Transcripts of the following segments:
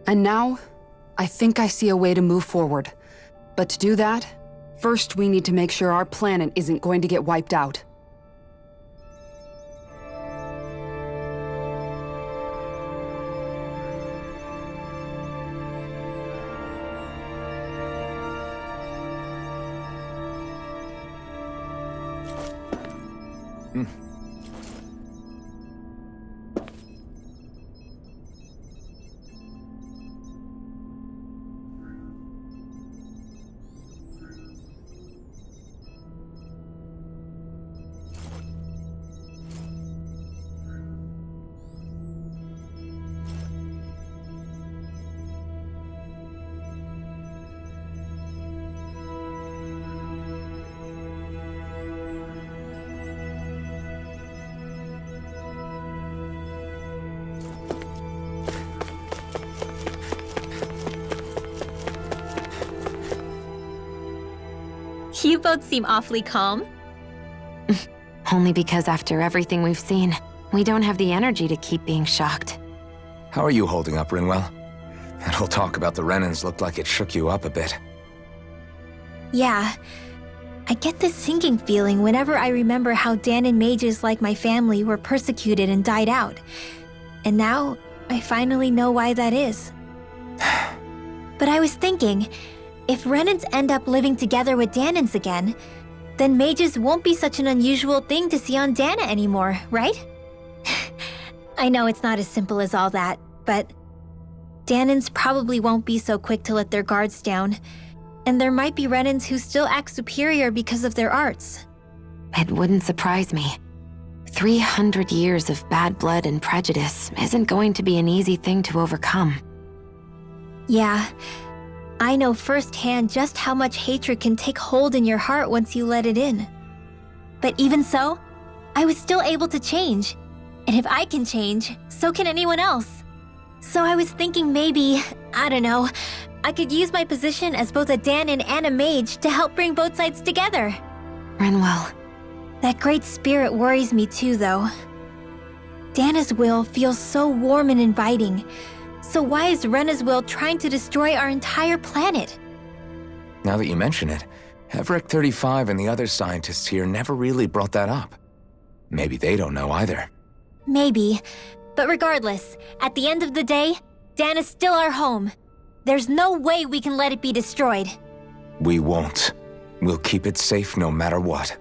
And now, I think I see a way to move forward. But to do that, first we need to make sure our planet isn't going to get wiped out. You both seem awfully calm. Only because after everything we've seen, we don't have the energy to keep being shocked. How are you holding up, Rinwell? That whole talk about the Renans looked like it shook you up a bit. Yeah. I get this sinking feeling whenever I remember how Dahnan mages like my family were persecuted and died out. And now, I finally know why that is. But I was thinking, if Renans end up living together with Dahnans again, then mages won't be such an unusual thing to see on Dahna anymore, right? I know it's not as simple as all that, but Dahnans probably won't be so quick to let their guards down, and there might be Renans who still act superior because of their arts. It wouldn't surprise me. 300 years of bad blood and prejudice isn't going to be an easy thing to overcome. Yeah. I know firsthand just how much hatred can take hold in your heart once you let it in. But even so, I was still able to change. And if I can change, so can anyone else. So I was thinking maybe, I don't know, I could use my position as both a Dahnan and a mage to help bring both sides together. Rinwell. That great spirit worries me too, though. Dahna's will feels so warm and inviting. So why is Rena's will trying to destroy our entire planet? Now that you mention it, Everett 35 and the other scientists here never really brought that up. Maybe they don't know either. Maybe. But regardless, at the end of the day, Dahna's still our home. There's no way we can let it be destroyed. We won't. We'll keep it safe no matter what.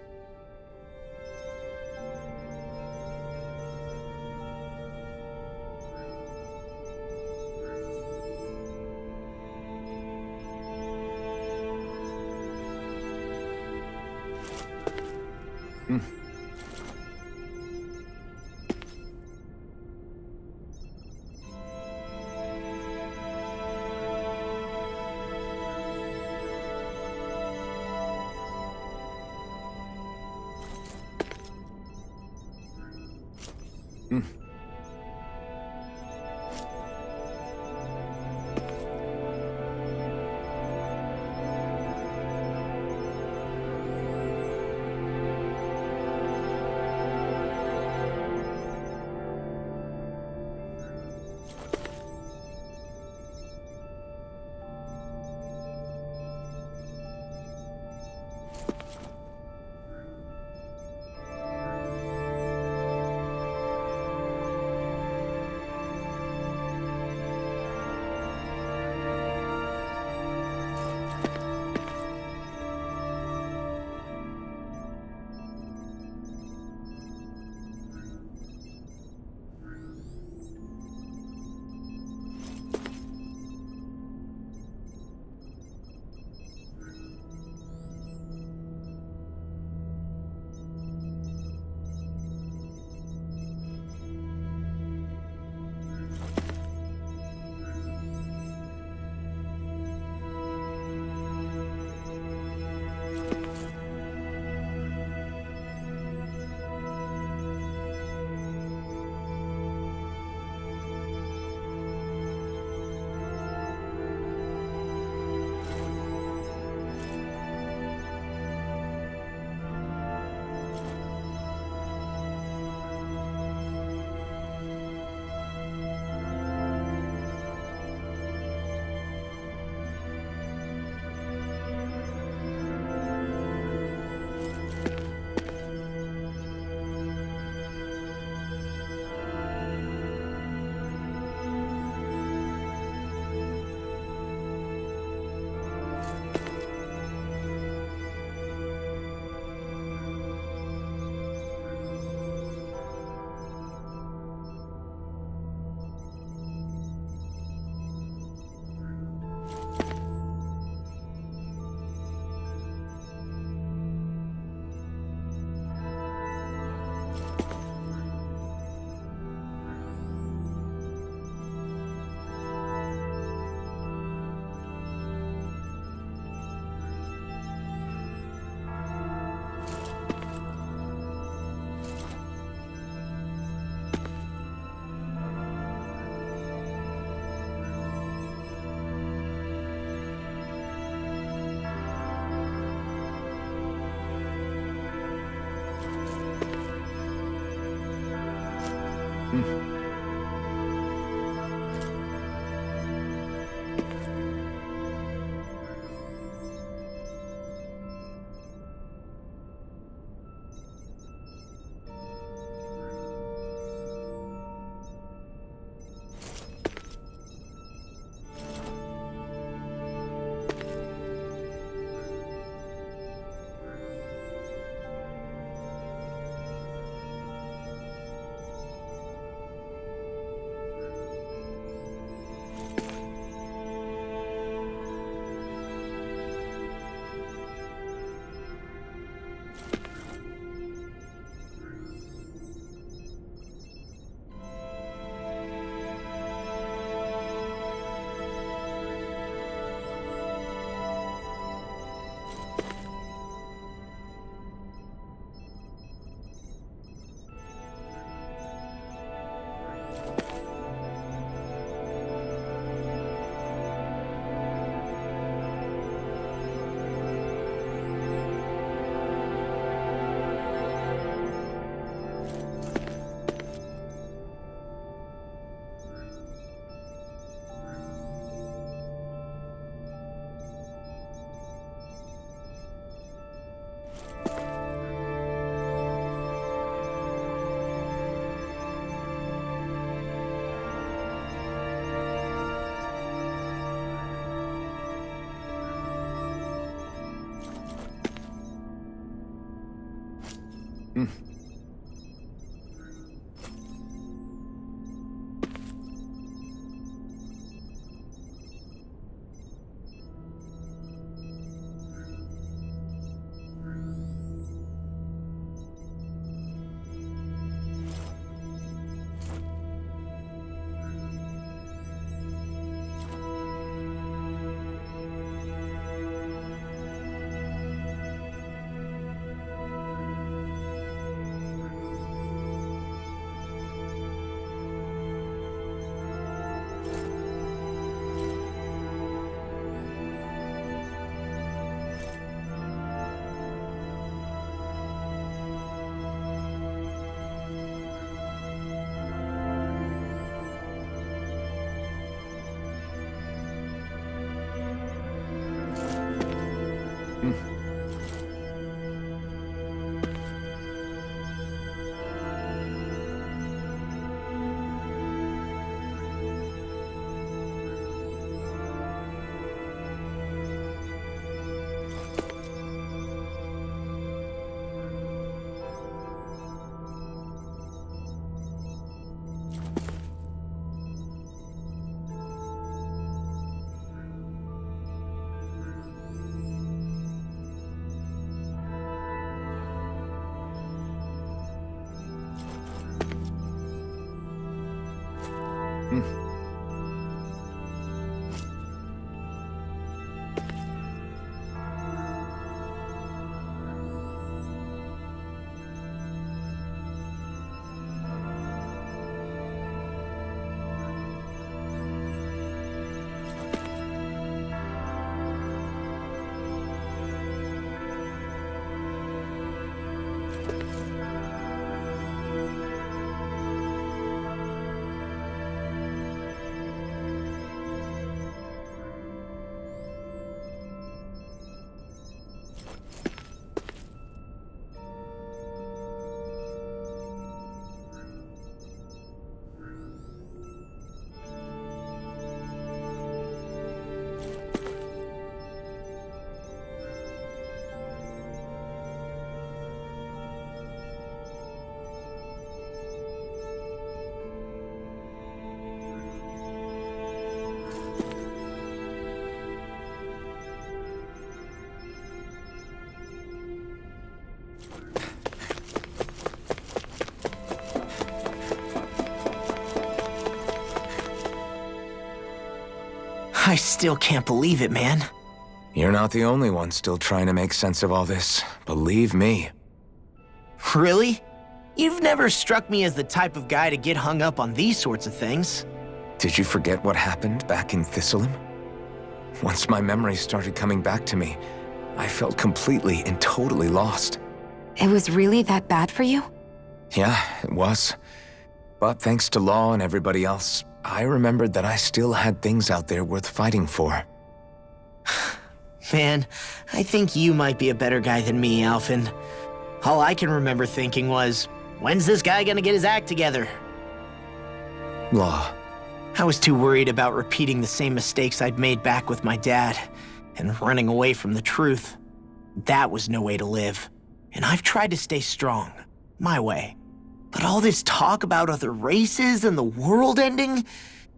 I still can't believe it, man. You're not the only one still trying to make sense of all this. Believe me. Really? You've never struck me as the type of guy to get hung up on these sorts of things. Did you forget what happened back in Thistleum? Once my memories started coming back to me, I felt completely and totally lost. It was really that bad for you? Yeah, it was. But thanks to Law and everybody else, I remembered that I still had things out there worth fighting for. Man, I think you might be a better guy than me, Alphen. All I can remember thinking was, when's this guy gonna get his act together? Law. I was too worried about repeating the same mistakes I'd made back with my dad, and running away from the truth. That was no way to live. And I've tried to stay strong, my way. But all this talk about other races and the world ending,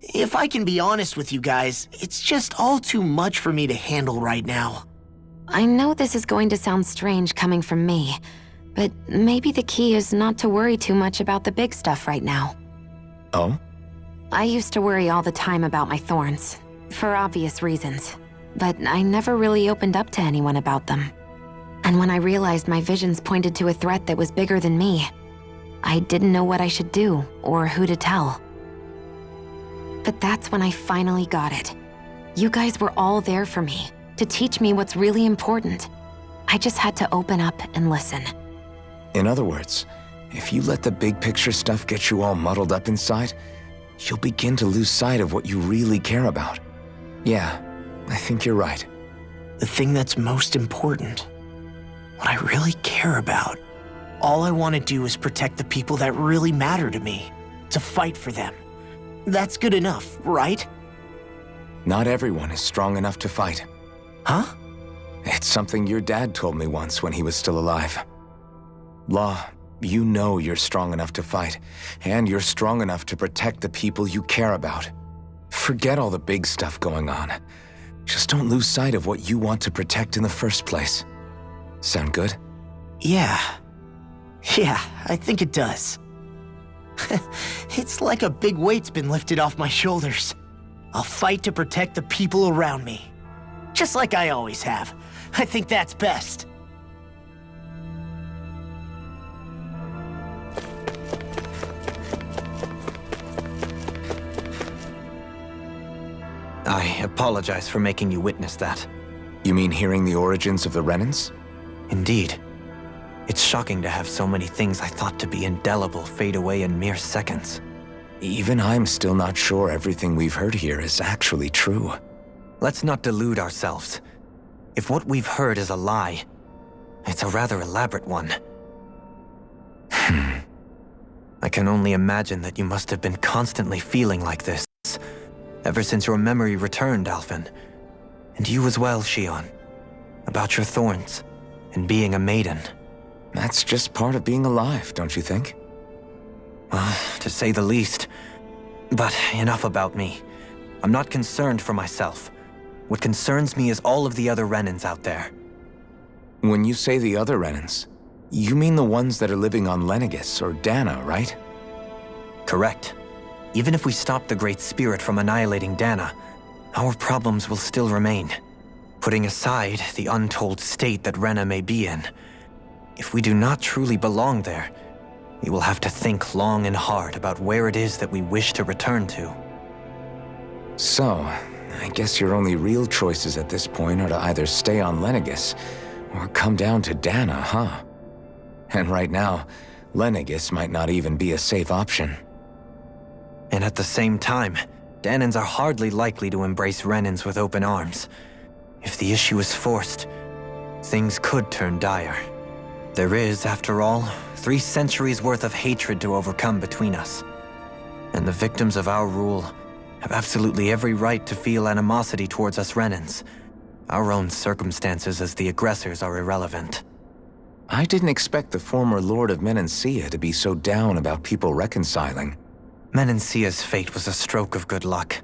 if I can be honest with you guys, it's just all too much for me to handle right now. I know this is going to sound strange coming from me, but maybe the key is not to worry too much about the big stuff right now. Oh? I used to worry all the time about my thorns, for obvious reasons, but I never really opened up to anyone about them. And when I realized my visions pointed to a threat that was bigger than me, I didn't know what I should do or who to tell. But that's when I finally got it. You guys were all there for me, to teach me what's really important. I just had to open up and listen. In other words, if you let the big picture stuff get you all muddled up inside, you'll begin to lose sight of what you really care about. Yeah, I think you're right. The thing that's most important, what I really care about. All I want to do is protect the people that really matter to me, to fight for them. That's good enough, right? Not everyone is strong enough to fight. Huh? It's something your dad told me once when he was still alive. Law, You know you're strong enough to fight, and you're strong enough to protect the people you care about. Forget all the big stuff going on. Just don't lose sight of what you want to protect in the first place. Sound good? Yeah, I think it does. It's like a big weight's been lifted off my shoulders. I'll fight to protect the people around me. Just like I always have. I think that's best. I apologize for making you witness that. You mean hearing the origins of the Renans? Indeed. It's shocking to have so many things I thought to be indelible fade away in mere seconds. Even I'm still not sure everything we've heard here is actually true. Let's not delude ourselves. If what we've heard is a lie, it's a rather elaborate one. I can only imagine that you must have been constantly feeling like this, ever since your memory returned, Alphen. And you as well, Shion. About your thorns, and being a maiden. That's just part of being alive, don't you think? Well, to say the least. But enough about me. I'm not concerned for myself. What concerns me is all of the other Renans out there. When you say the other Renans, you mean the ones that are living on Lenegis or Dana, right? Correct. Even if we stop the Great Spirit from annihilating Dana, our problems will still remain. Putting aside the untold state that Rena may be in, if we do not truly belong there, we will have to think long and hard about where it is that we wish to return to. So, I guess your only real choices at this point are to either stay on Lenegis or come down to Dana, huh? And right now, Lenegis might not even be a safe option. And at the same time, Danans are hardly likely to embrace Renans with open arms. If the issue is forced, things could turn dire. There is, after all, 3 centuries worth of hatred to overcome between us. And the victims of our rule have absolutely every right to feel animosity towards us Renans. Our own circumstances as the aggressors are irrelevant. I didn't expect the former Lord of Menancia to be so down about people reconciling. Menancia's fate was a stroke of good luck.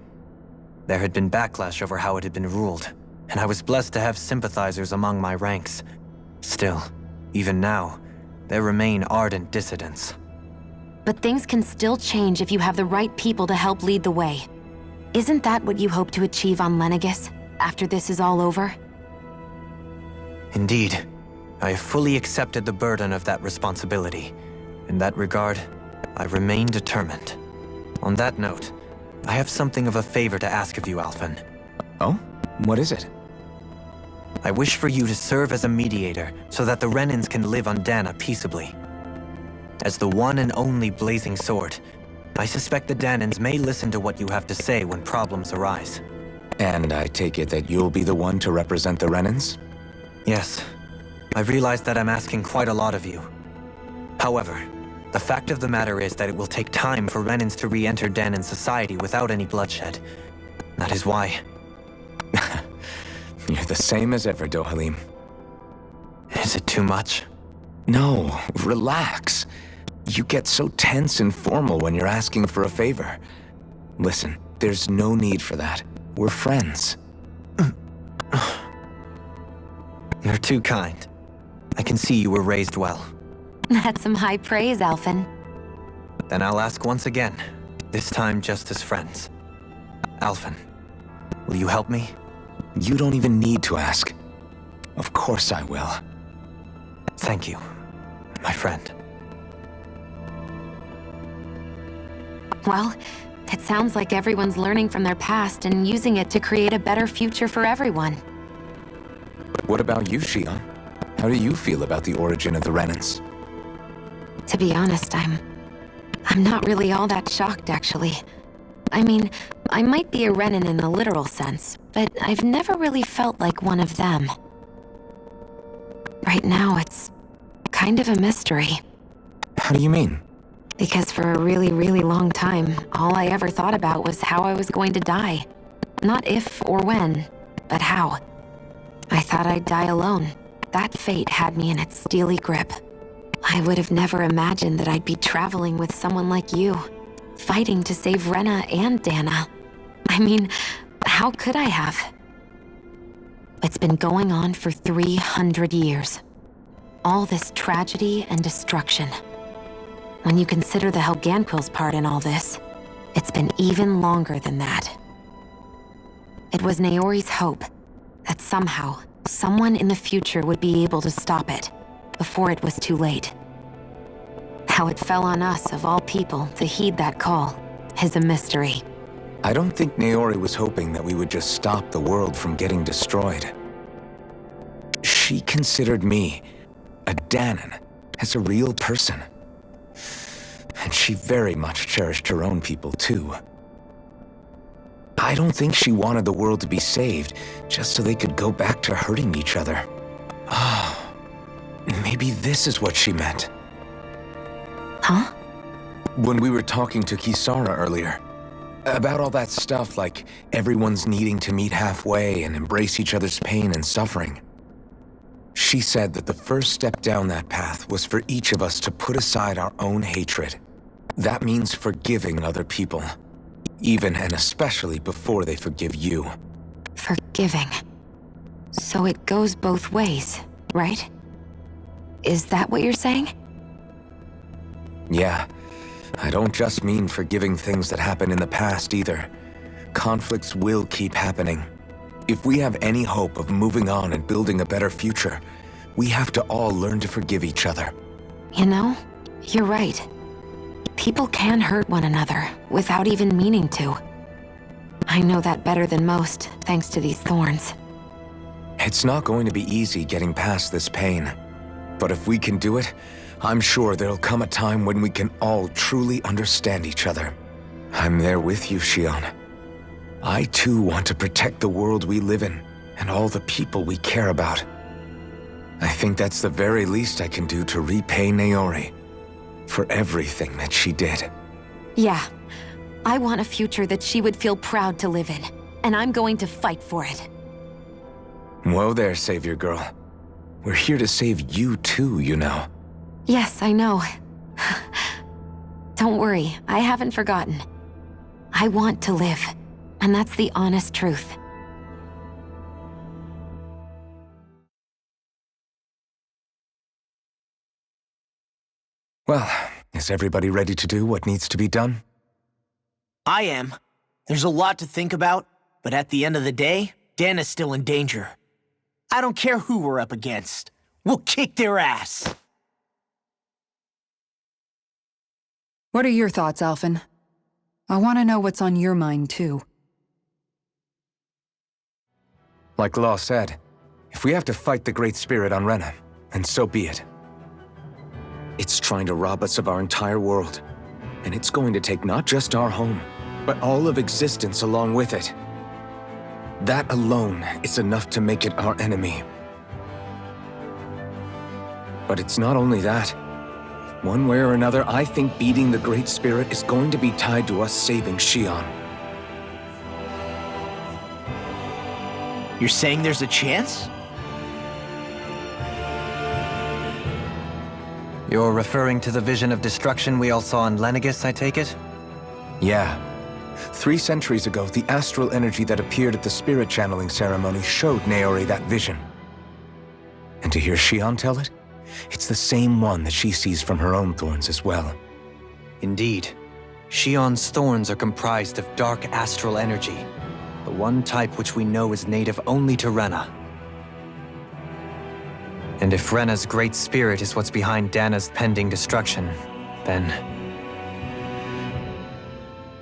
There had been backlash over how it had been ruled, and I was blessed to have sympathizers among my ranks. Still, even now, there remain ardent dissidents. But things can still change if you have the right people to help lead the way. Isn't that what you hope to achieve on Lenegis, after this is all over? Indeed. I have fully accepted the burden of that responsibility. In that regard, I remain determined. On that note, I have something of a favor to ask of you, Alphen. Oh? What is it? I wish for you to serve as a mediator so that the Renans can live on Dana peaceably. As the one and only Blazing Sword, I suspect the Danans may listen to what you have to say when problems arise. And I take it that you'll be the one to represent the Renans? Yes. I realize that I'm asking quite a lot of you. However, the fact of the matter is that it will take time for Renans to re-enter Danan society without any bloodshed. That is why. You're the same as ever, Dohalim. Is it too much? No, relax. You get so tense and formal when you're asking for a favor. Listen, there's no need for that. We're friends. You're too kind. I can see you were raised well. That's some high praise, Alphen. Then I'll ask once again, this time just as friends. Alphen, will you help me? You don't even need to ask. Of course I will. Thank you, my friend. Well, it sounds like everyone's learning from their past and using it to create a better future for everyone. What about you, Shion? How do you feel about the origin of the Renans? To be honest, I'm not really all that shocked, actually. I mean, I might be a Renan in the literal sense, but I've never really felt like one of them. Right now, it's kind of a mystery. How do you mean? Because for a really, really long time, all I ever thought about was how I was going to die. Not if or when, but how. I thought I'd die alone. That fate had me in its steely grip. I would have never imagined that I'd be traveling with someone like you, fighting to save Renna and Dana. I mean, how could I have? It's been going on for 300 years. All this tragedy and destruction. When you consider the Helganquil's part in all this, it's been even longer than that. It was Naori's hope that somehow, someone in the future would be able to stop it before it was too late. How it fell on us, of all people, to heed that call is a mystery. I don't think Naori was hoping that we would just stop the world from getting destroyed. She considered me, a Dahnan, as a real person. And she very much cherished her own people, too. I don't think she wanted the world to be saved just so they could go back to hurting each other. Ah, maybe this is what she meant. Huh? When we were talking to Kisara earlier, about all that stuff like everyone's needing to meet halfway and embrace each other's pain and suffering. She said that the first step down that path was for each of us to put aside our own hatred. That means forgiving other people, even and especially before they forgive you. Forgiving. So it goes both ways, right? Is that what you're saying? Yeah. I don't just mean forgiving things that happened in the past either. Conflicts will keep happening. If we have any hope of moving on and building a better future, we have to all learn to forgive each other. You know, you're right. People can hurt one another without even meaning to. I know that better than most, thanks to these thorns. It's not going to be easy getting past this pain. But if we can do it, I'm sure there'll come a time when we can all truly understand each other. I'm there with you, Shion. I too want to protect the world we live in, and all the people we care about. I think that's the very least I can do to repay Naori for everything that she did. Yeah, I want a future that she would feel proud to live in, and I'm going to fight for it. Whoa there, Savior Girl. We're here to save you too, you know. Yes, I know. Don't worry, I haven't forgotten. I want to live, and that's the honest truth. Well, is everybody ready to do what needs to be done? I am. There's a lot to think about, but at the end of the day, Dana's still in danger. I don't care who we're up against. We'll kick their ass. What are your thoughts, Alphen? I want to know what's on your mind, too. Like Law said, if we have to fight the Great Spirit on Renna, then so be it. It's trying to rob us of our entire world, and it's going to take not just our home, but all of existence along with it. That alone is enough to make it our enemy. But it's not only that. One way or another, I think beating the Great Spirit is going to be tied to us saving Shion. You're saying there's a chance? You're referring to the vision of destruction we all saw in Lenegis, I take it? Yeah. 3 centuries ago, the astral energy that appeared at the spirit channeling ceremony showed Naori that vision. And to hear Shion tell it, it's the same one that she sees from her own thorns as well. Indeed. Shion's thorns are comprised of dark astral energy, the one type which we know is native only to Renna. And if Renna's great spirit is what's behind Dana's pending destruction, then...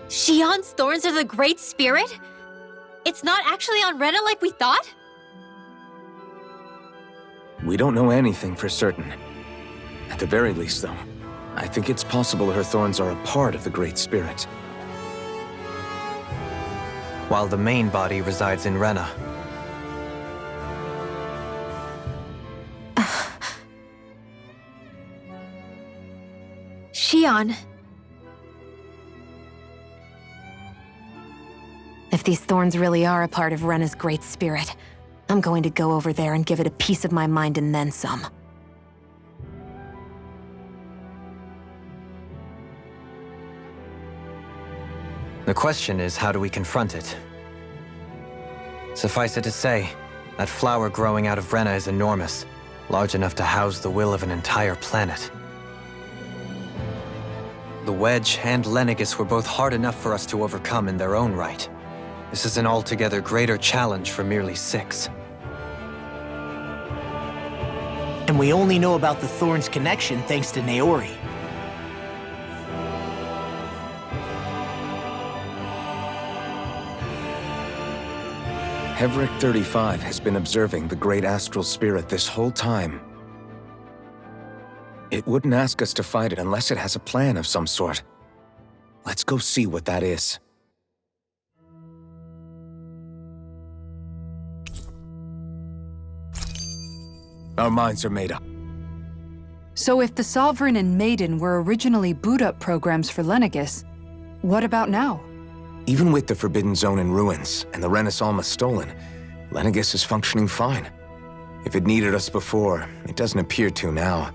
Shion's thorns are the Great Spirit? It's not actually on Renna like we thought? We don't know anything for certain. At the very least, though, I think it's possible her thorns are a part of the Great Spirit. While the main body resides in Renna. Shion. If these thorns really are a part of Renna's great spirit, I'm going to go over there and give it a piece of my mind and then some. The question is, how do we confront it? Suffice it to say, that flower growing out of Rena is enormous, large enough to house the will of an entire planet. The Wedge and Lenegis were both hard enough for us to overcome in their own right. This is an altogether greater challenge for merely 6. And we only know about the Thorns' connection thanks to Naori. Hevric 35 has been observing the Great Astral Spirit this whole time. It wouldn't ask us to fight it unless it has a plan of some sort. Let's go see what that is. Our minds are made up. So if the Sovereign and Maiden were originally boot-up programs for Lenegis, what about now? Even with the Forbidden Zone in ruins and the Renis Alma stolen, Lenegis is functioning fine. If it needed us before, it doesn't appear to now.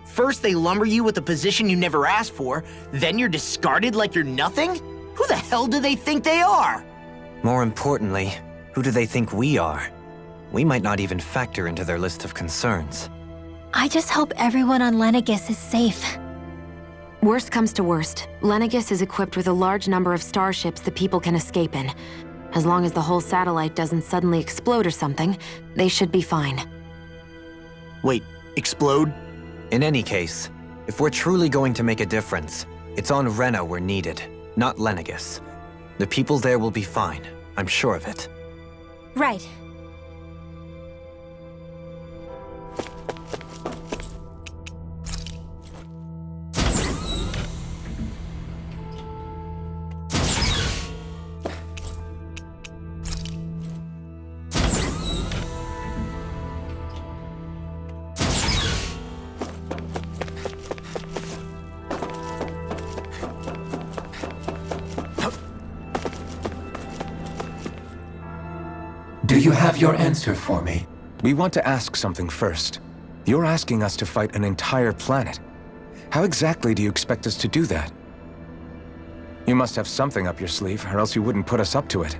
First they lumber you with a position you never asked for, then you're discarded like you're nothing? Who the hell do they think they are? More importantly, who do they think we are? We might not even factor into their list of concerns. I just hope everyone on Lenegis is safe. Worst comes to worst, Lenegis is equipped with a large number of starships the people can escape in. As long as the whole satellite doesn't suddenly explode or something, they should be fine. Wait, explode? In any case, if we're truly going to make a difference, it's on Rena we're needed, not Lenegis. The people there will be fine, I'm sure of it. Right. Do you have your answer for me? We want to ask something first. You're asking us to fight an entire planet. How exactly do you expect us to do that? You must have something up your sleeve, or else you wouldn't put us up to it.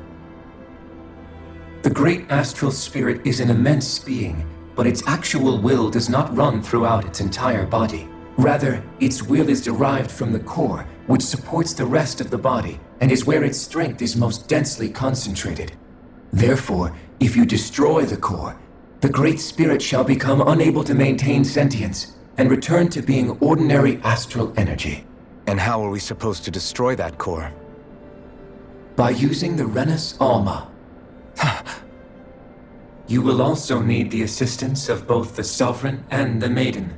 The Great Astral Spirit is an immense being, but its actual will does not run throughout its entire body. Rather, its will is derived from the core, which supports the rest of the body, and is where its strength is most densely concentrated. Therefore, if you destroy the core, the Great Spirit shall become unable to maintain sentience and return to being ordinary astral energy. And how are we supposed to destroy that core? By using the Renis Alma. You will also need the assistance of both the Sovereign and the Maiden.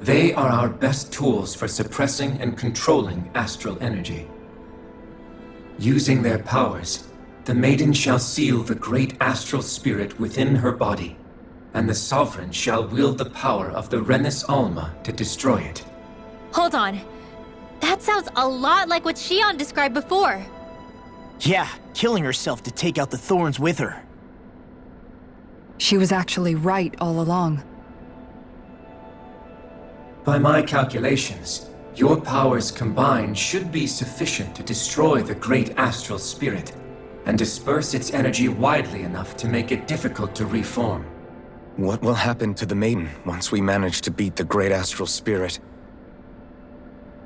They are our best tools for suppressing and controlling astral energy. Using their powers, the Maiden shall seal the Great Astral Spirit within her body, and the Sovereign shall wield the power of the Renis Alma to destroy it. Hold on. That sounds a lot like what Shion described before. Yeah, killing herself to take out the Thorns with her. She was actually right all along. By my calculations, your powers combined should be sufficient to destroy the Great Astral Spirit and disperse its energy widely enough to make it difficult to reform. What will happen to the Maiden once we manage to beat the Great Astral Spirit?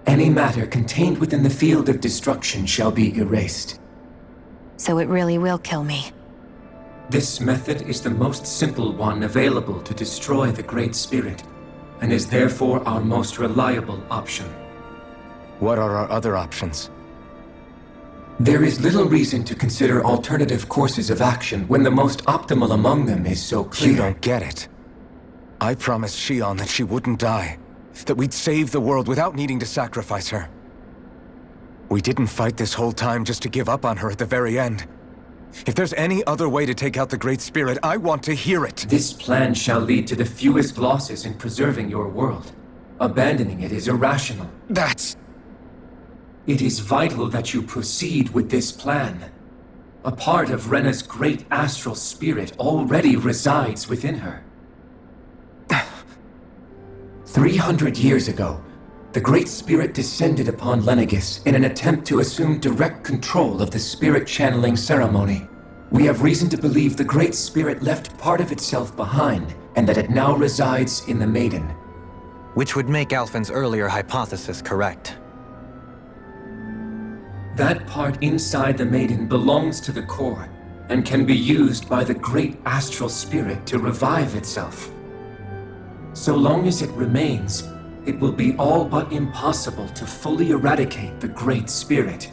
Any matter contained within the field of destruction shall be erased. So it really will kill me. This method is the most simple one available to destroy the Great Spirit, and is therefore our most reliable option. What are our other options? There is little reason to consider alternative courses of action when the most optimal among them is so clear. You don't get it. I promised Shion that she wouldn't die, that we'd save the world without needing to sacrifice her. We didn't fight this whole time just to give up on her at the very end. If there's any other way to take out the Great Spirit, I want to hear it. This plan shall lead to the fewest losses in preserving your world. Abandoning it is irrational. It is vital that you proceed with this plan. A part of Rena's Great Astral Spirit already resides within her. 300 years ago, The Great Spirit descended upon Lenegis in an attempt to assume direct control of the spirit channeling ceremony. We have reason to believe the Great Spirit left part of itself behind, and that it now resides in the Maiden. Which would make Alphen's earlier hypothesis correct. That part inside the Maiden belongs to the core, and can be used by the Great Astral Spirit to revive itself. So long as it remains, it will be all but impossible to fully eradicate the Great Spirit.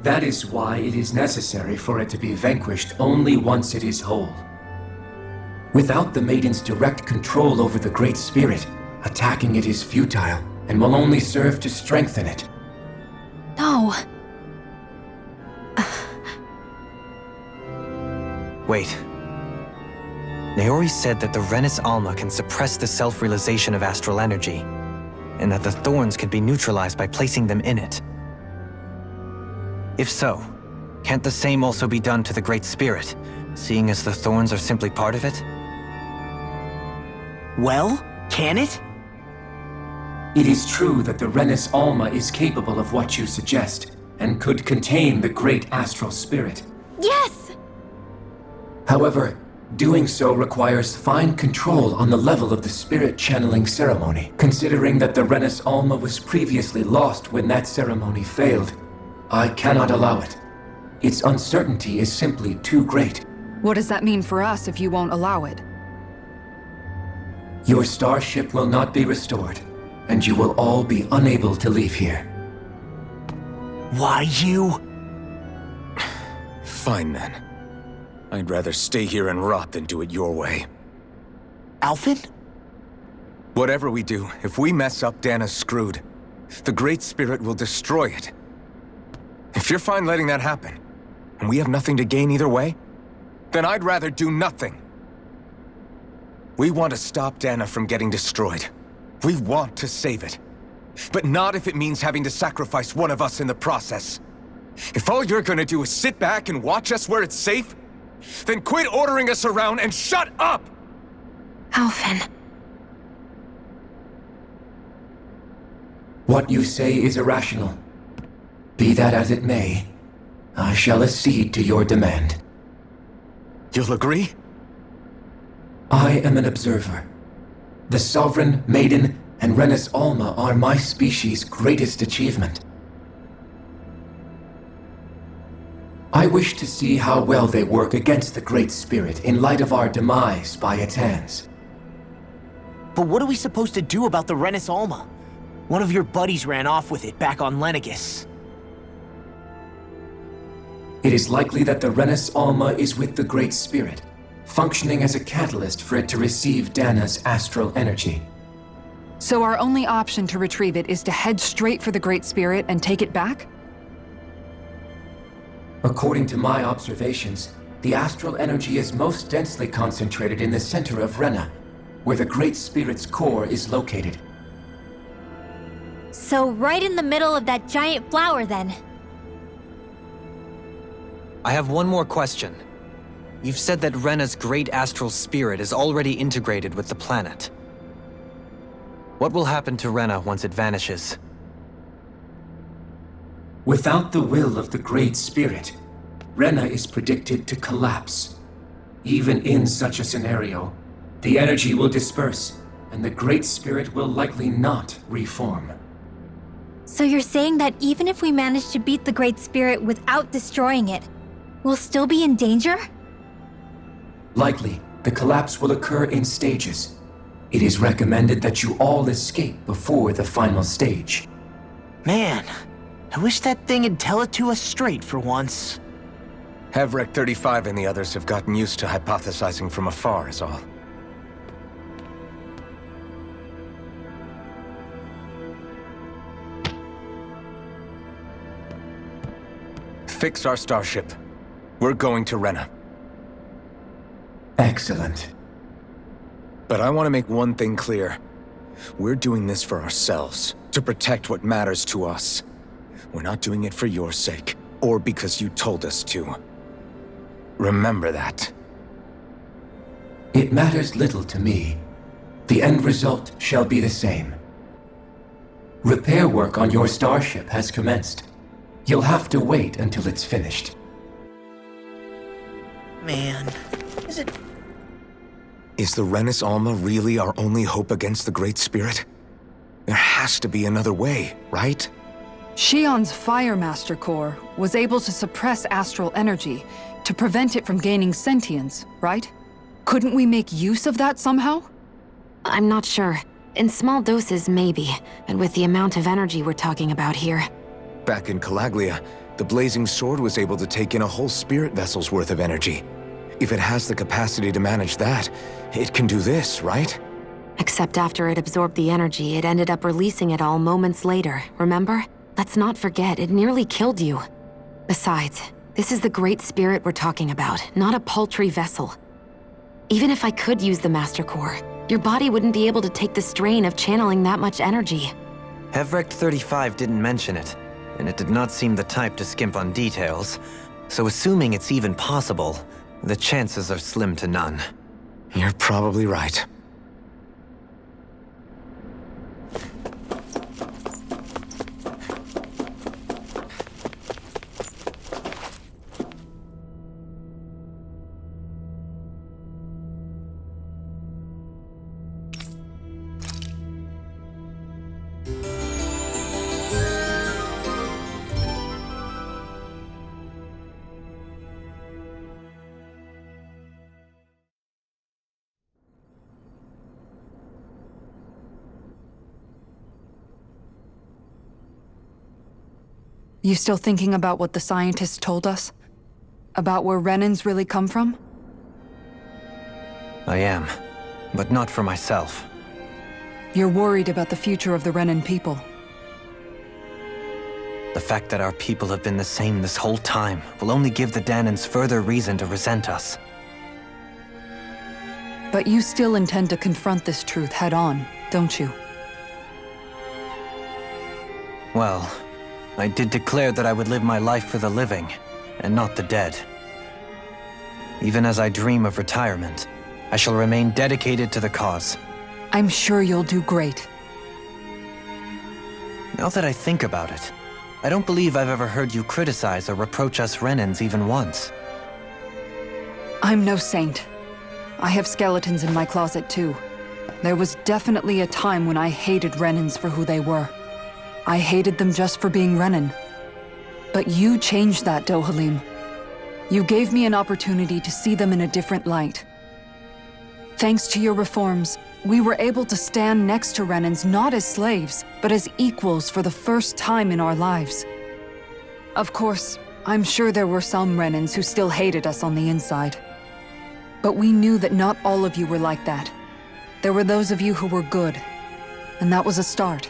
That is why it is necessary for it to be vanquished only once it is whole. Without the Maiden's direct control over the Great Spirit, attacking it is futile, and will only serve to strengthen it. No. Wait. Naori said that the Renis Alma can suppress the self-realization of astral energy, and that the thorns can be neutralized by placing them in it. If so, can't the same also be done to the Great Spirit, seeing as the thorns are simply part of it? Well, can it? It is true that the Renis Alma is capable of what you suggest, and could contain the Great Astral Spirit. Yes! However, doing so requires fine control on the level of the spirit channeling ceremony, considering that the Renis Alma was previously lost when that ceremony failed. I cannot allow it. Its uncertainty is simply too great. What does that mean for us if you won't allow it? Your starship will not be restored, and you will all be unable to leave here. Why you? Fine then. I'd rather stay here and rot than do it your way. Alphen? Whatever we do, if we mess up, Dana's screwed. The Great Spirit will destroy it. If you're fine letting that happen, and we have nothing to gain either way, then I'd rather do nothing. We want to stop Dana from getting destroyed. We want to save it. But not if it means having to sacrifice one of us in the process. If all you're gonna do is sit back and watch us where it's safe, then quit ordering us around and shut up! Alphen. What you say is irrational. Be that as it may, I shall accede to your demand. You'll agree? I am an observer. The Sovereign, Maiden, and Renis Alma are my species' greatest achievement. I wish to see how well they work against the Great Spirit in light of our demise by its hands. But what are we supposed to do about the Renis Alma? One of your buddies ran off with it back on Lenegis. It is likely that the Renis Alma is with the Great Spirit, functioning as a catalyst for it to receive Dana's astral energy. So our only option to retrieve it is to head straight for the Great Spirit and take it back? According to my observations, the astral energy is most densely concentrated in the center of Rena, where the Great Spirit's core is located. So right in the middle of that giant flower, then. I have one more question. You've said that Rena's great astral spirit is already integrated with the planet. What will happen to Rena once it vanishes? Without the will of the Great Spirit, Rena is predicted to collapse. Even in such a scenario, the energy will disperse, and the Great Spirit will likely not reform. So you're saying that even if we manage to beat the Great Spirit without destroying it, we'll still be in danger? Likely, the collapse will occur in stages. It is recommended that you all escape before the final stage. Man, I wish that thing would tell it to us straight for once. Havrek 35 and the others have gotten used to hypothesizing from afar is all. Fix our starship. We're going to Rena. Excellent. But I want to make one thing clear. We're doing this for ourselves, to protect what matters to us. We're not doing it for your sake, or because you told us to. Remember that. It matters little to me. The end result shall be the same. Repair work on your starship has commenced. You'll have to wait until it's finished. Man, is it... Is the Renis Alma really our only hope against the Great Spirit? There has to be another way, right? Shion's Fire Master Core was able to suppress astral energy to prevent it from gaining sentience, right? Couldn't we make use of that somehow? I'm not sure. In small doses, maybe. And with the amount of energy we're talking about here. Back in Calaglia, the Blazing Sword was able to take in a whole spirit vessel's worth of energy. If it has the capacity to manage that, it can do this, right? Except after it absorbed the energy, it ended up releasing it all moments later, remember? Let's not forget, it nearly killed you. Besides, this is the Great Spirit we're talking about, not a paltry vessel. Even if I could use the Master Core, your body wouldn't be able to take the strain of channeling that much energy. Hevrect 35 didn't mention it, and it did not seem the type to skimp on details. So assuming it's even possible, the chances are slim to none. You're probably right. You still thinking about what the scientists told us? About where Renans really come from? I am, but not for myself. You're worried about the future of the Renan people. The fact that our people have been the same this whole time will only give the Danans further reason to resent us. But you still intend to confront this truth head-on, don't you? Well, I did declare that I would live my life for the living, and not the dead. Even as I dream of retirement, I shall remain dedicated to the cause. I'm sure you'll do great. Now that I think about it, I don't believe I've ever heard you criticize or reproach us Renans even once. I'm no saint. I have skeletons in my closet too. There was definitely a time when I hated Renans for who they were. I hated them just for being Renan. But you changed that, Dohalim. You gave me an opportunity to see them in a different light. Thanks to your reforms, we were able to stand next to Renans not as slaves, but as equals for the first time in our lives. Of course, I'm sure there were some Renans who still hated us on the inside. But we knew that not all of you were like that. There were those of you who were good, and that was a start.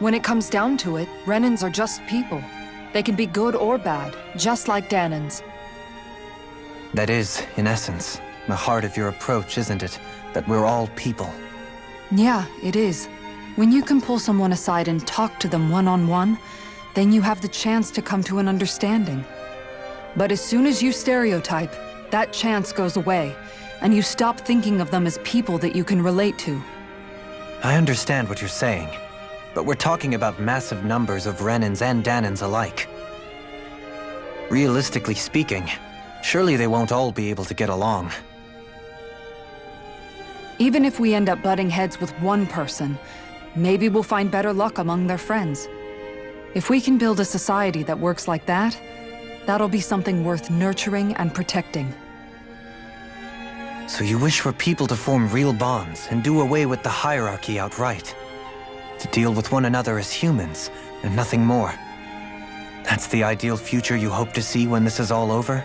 When it comes down to it, Renans are just people. They can be good or bad, just like Danans. That is, in essence, the heart of your approach, isn't it? That we're all people. Yeah, it is. When you can pull someone aside and talk to them one-on-one, then you have the chance to come to an understanding. But as soon as you stereotype, that chance goes away, and you stop thinking of them as people that you can relate to. I understand what you're saying. But we're talking about massive numbers of Renans and Danans alike. Realistically speaking, surely they won't all be able to get along. Even if we end up butting heads with one person, maybe we'll find better luck among their friends. If we can build a society that works like that, that'll be something worth nurturing and protecting. So you wish for people to form real bonds and do away with the hierarchy outright? To deal with one another as humans, and nothing more. That's the ideal future you hope to see when this is all over?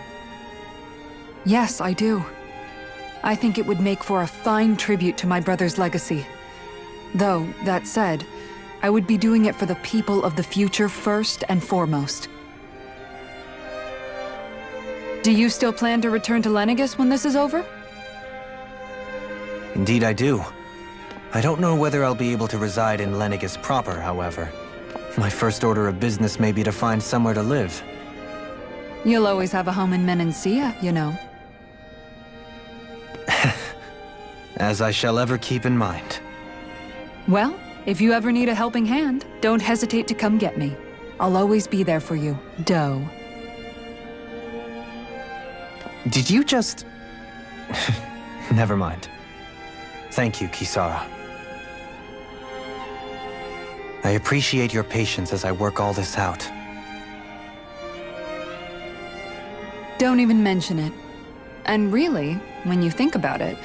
Yes, I do. I think it would make for a fine tribute to my brother's legacy. Though, that said, I would be doing it for the people of the future first and foremost. Do you still plan to return to Lenegis when this is over? Indeed I do. I don't know whether I'll be able to reside in Lenegis proper, however. My first order of business may be to find somewhere to live. You'll always have a home in Menancia, you know. As I shall ever keep in mind. Well, If you ever need a helping hand, don't hesitate to come get me. I'll always be there for you, Doe. Did you just... Never mind. Thank you, Kisara. I appreciate your patience as I work all this out. Don't even mention it. And really, when you think about it,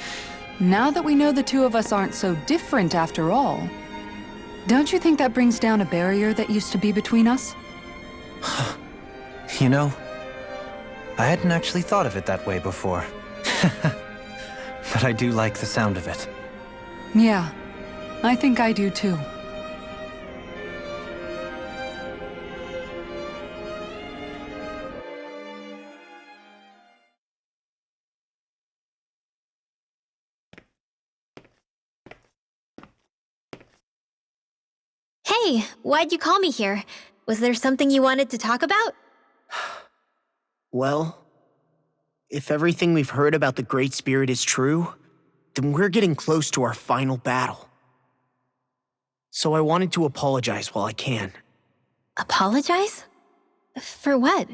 now that we know the two of us aren't so different after all, don't you think that brings down a barrier that used to be between us? You know, I hadn't actually thought of it that way before. But I do like the sound of it. Yeah, I think I do too. Hey, why'd you call me here? Was there something you wanted to talk about? Well, if everything we've heard about the Great Spirit is true, then we're getting close to our final battle. So I wanted to apologize while I can. Apologize? For what?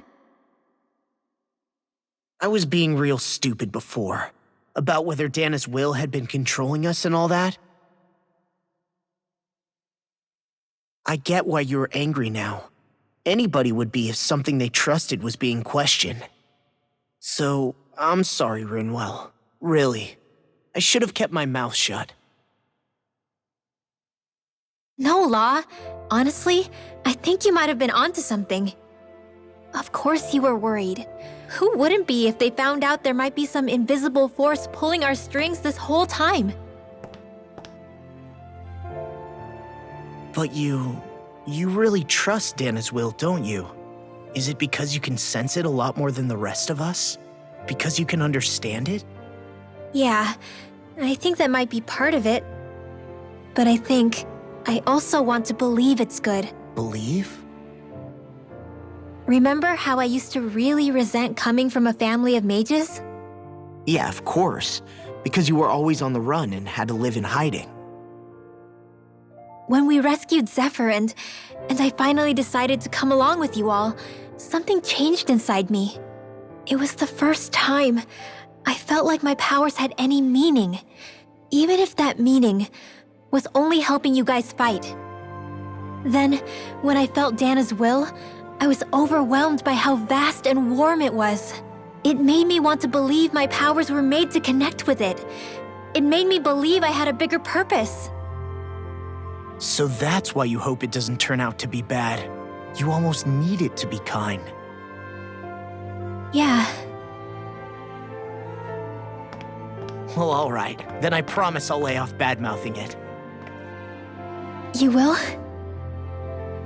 I was being real stupid before, about whether Dana's will had been controlling us and all that. I get why you're angry now. Anybody would be if something they trusted was being questioned. So, I'm sorry, Rinwell. Really. I should have kept my mouth shut. No, Law. Honestly, I think you might have been onto something. Of course you were worried. Who wouldn't be if they found out there might be some invisible force pulling our strings this whole time? But you really trust Dana's will, don't you? Is it because you can sense it a lot more than the rest of us? Because you can understand it? Yeah, I think that might be part of it. But I think I also want to believe it's good. Believe? Remember how I used to really resent coming from a family of mages? Yeah, of course. Because you were always on the run and had to live in hiding. When we rescued Zephyr and I finally decided to come along with you all, something changed inside me. It was the first time I felt like my powers had any meaning, even if that meaning was only helping you guys fight. Then, when I felt Dana's will, I was overwhelmed by how vast and warm it was. It made me want to believe my powers were made to connect with it. It made me believe I had a bigger purpose. So that's why you hope it doesn't turn out to be bad. You almost need it to be kind. Yeah. Well, alright. Then I promise I'll lay off bad-mouthing it. You will?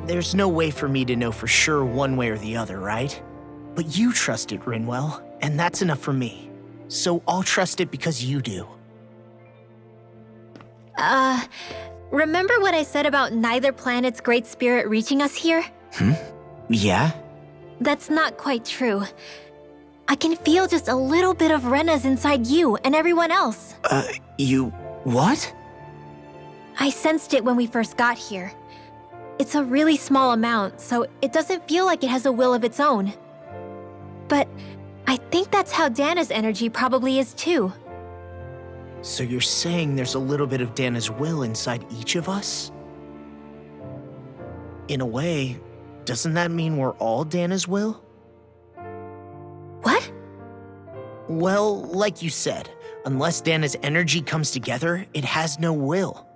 There's no way for me to know for sure one way or the other, right? But you trust it, Rinwell, and that's enough for me. So I'll trust it because you do. Remember what I said about neither planet's great spirit reaching us here? Yeah? That's not quite true. I can feel just a little bit of Rena's inside you and everyone else. What? I sensed it when we first got here. It's a really small amount, so it doesn't feel like it has a will of its own. But I think that's how Dana's energy probably is too. So you're saying there's a little bit of Dana's will inside each of us? In a way, doesn't that mean we're all Dana's will? What? Well, like you said, unless Dana's energy comes together, it has no will.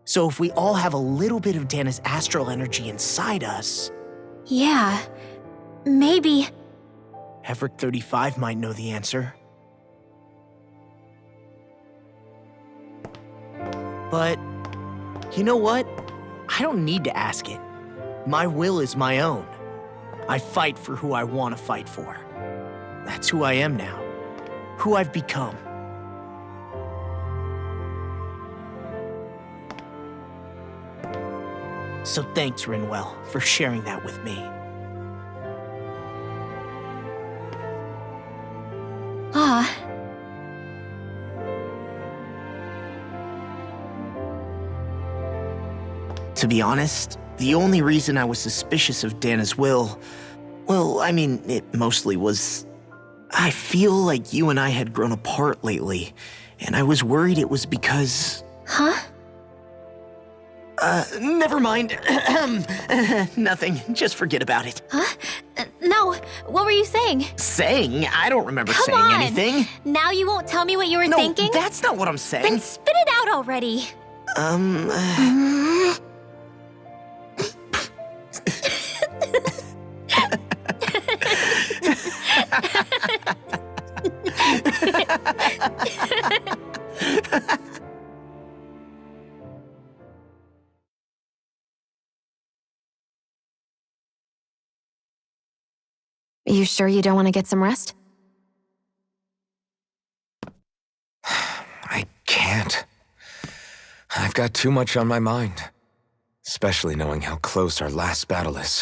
So if we all have a little bit of Dana's astral energy inside us... Yeah, maybe. Heverick 35 might know the answer. But, you know what? I don't need to ask it. My will is my own. I fight for who I want to fight for. That's who I am now. Who I've become. So thanks, Rinwell, for sharing that with me. Ah. To be honest, the only reason I was suspicious of Dana's will, well, I mean, it mostly was... I feel like you and I had grown apart lately, and I was worried it was because... Huh? Never mind. Nothing. Just forget about it. Huh? No, what were you saying? Saying? I don't remember Come saying on. anything. Now you won't tell me what you were No, thinking? that's not what I'm saying. Then spit it out already. You sure you don't want to get some rest? I can't. I've got too much on my mind. Especially knowing how close our last battle is.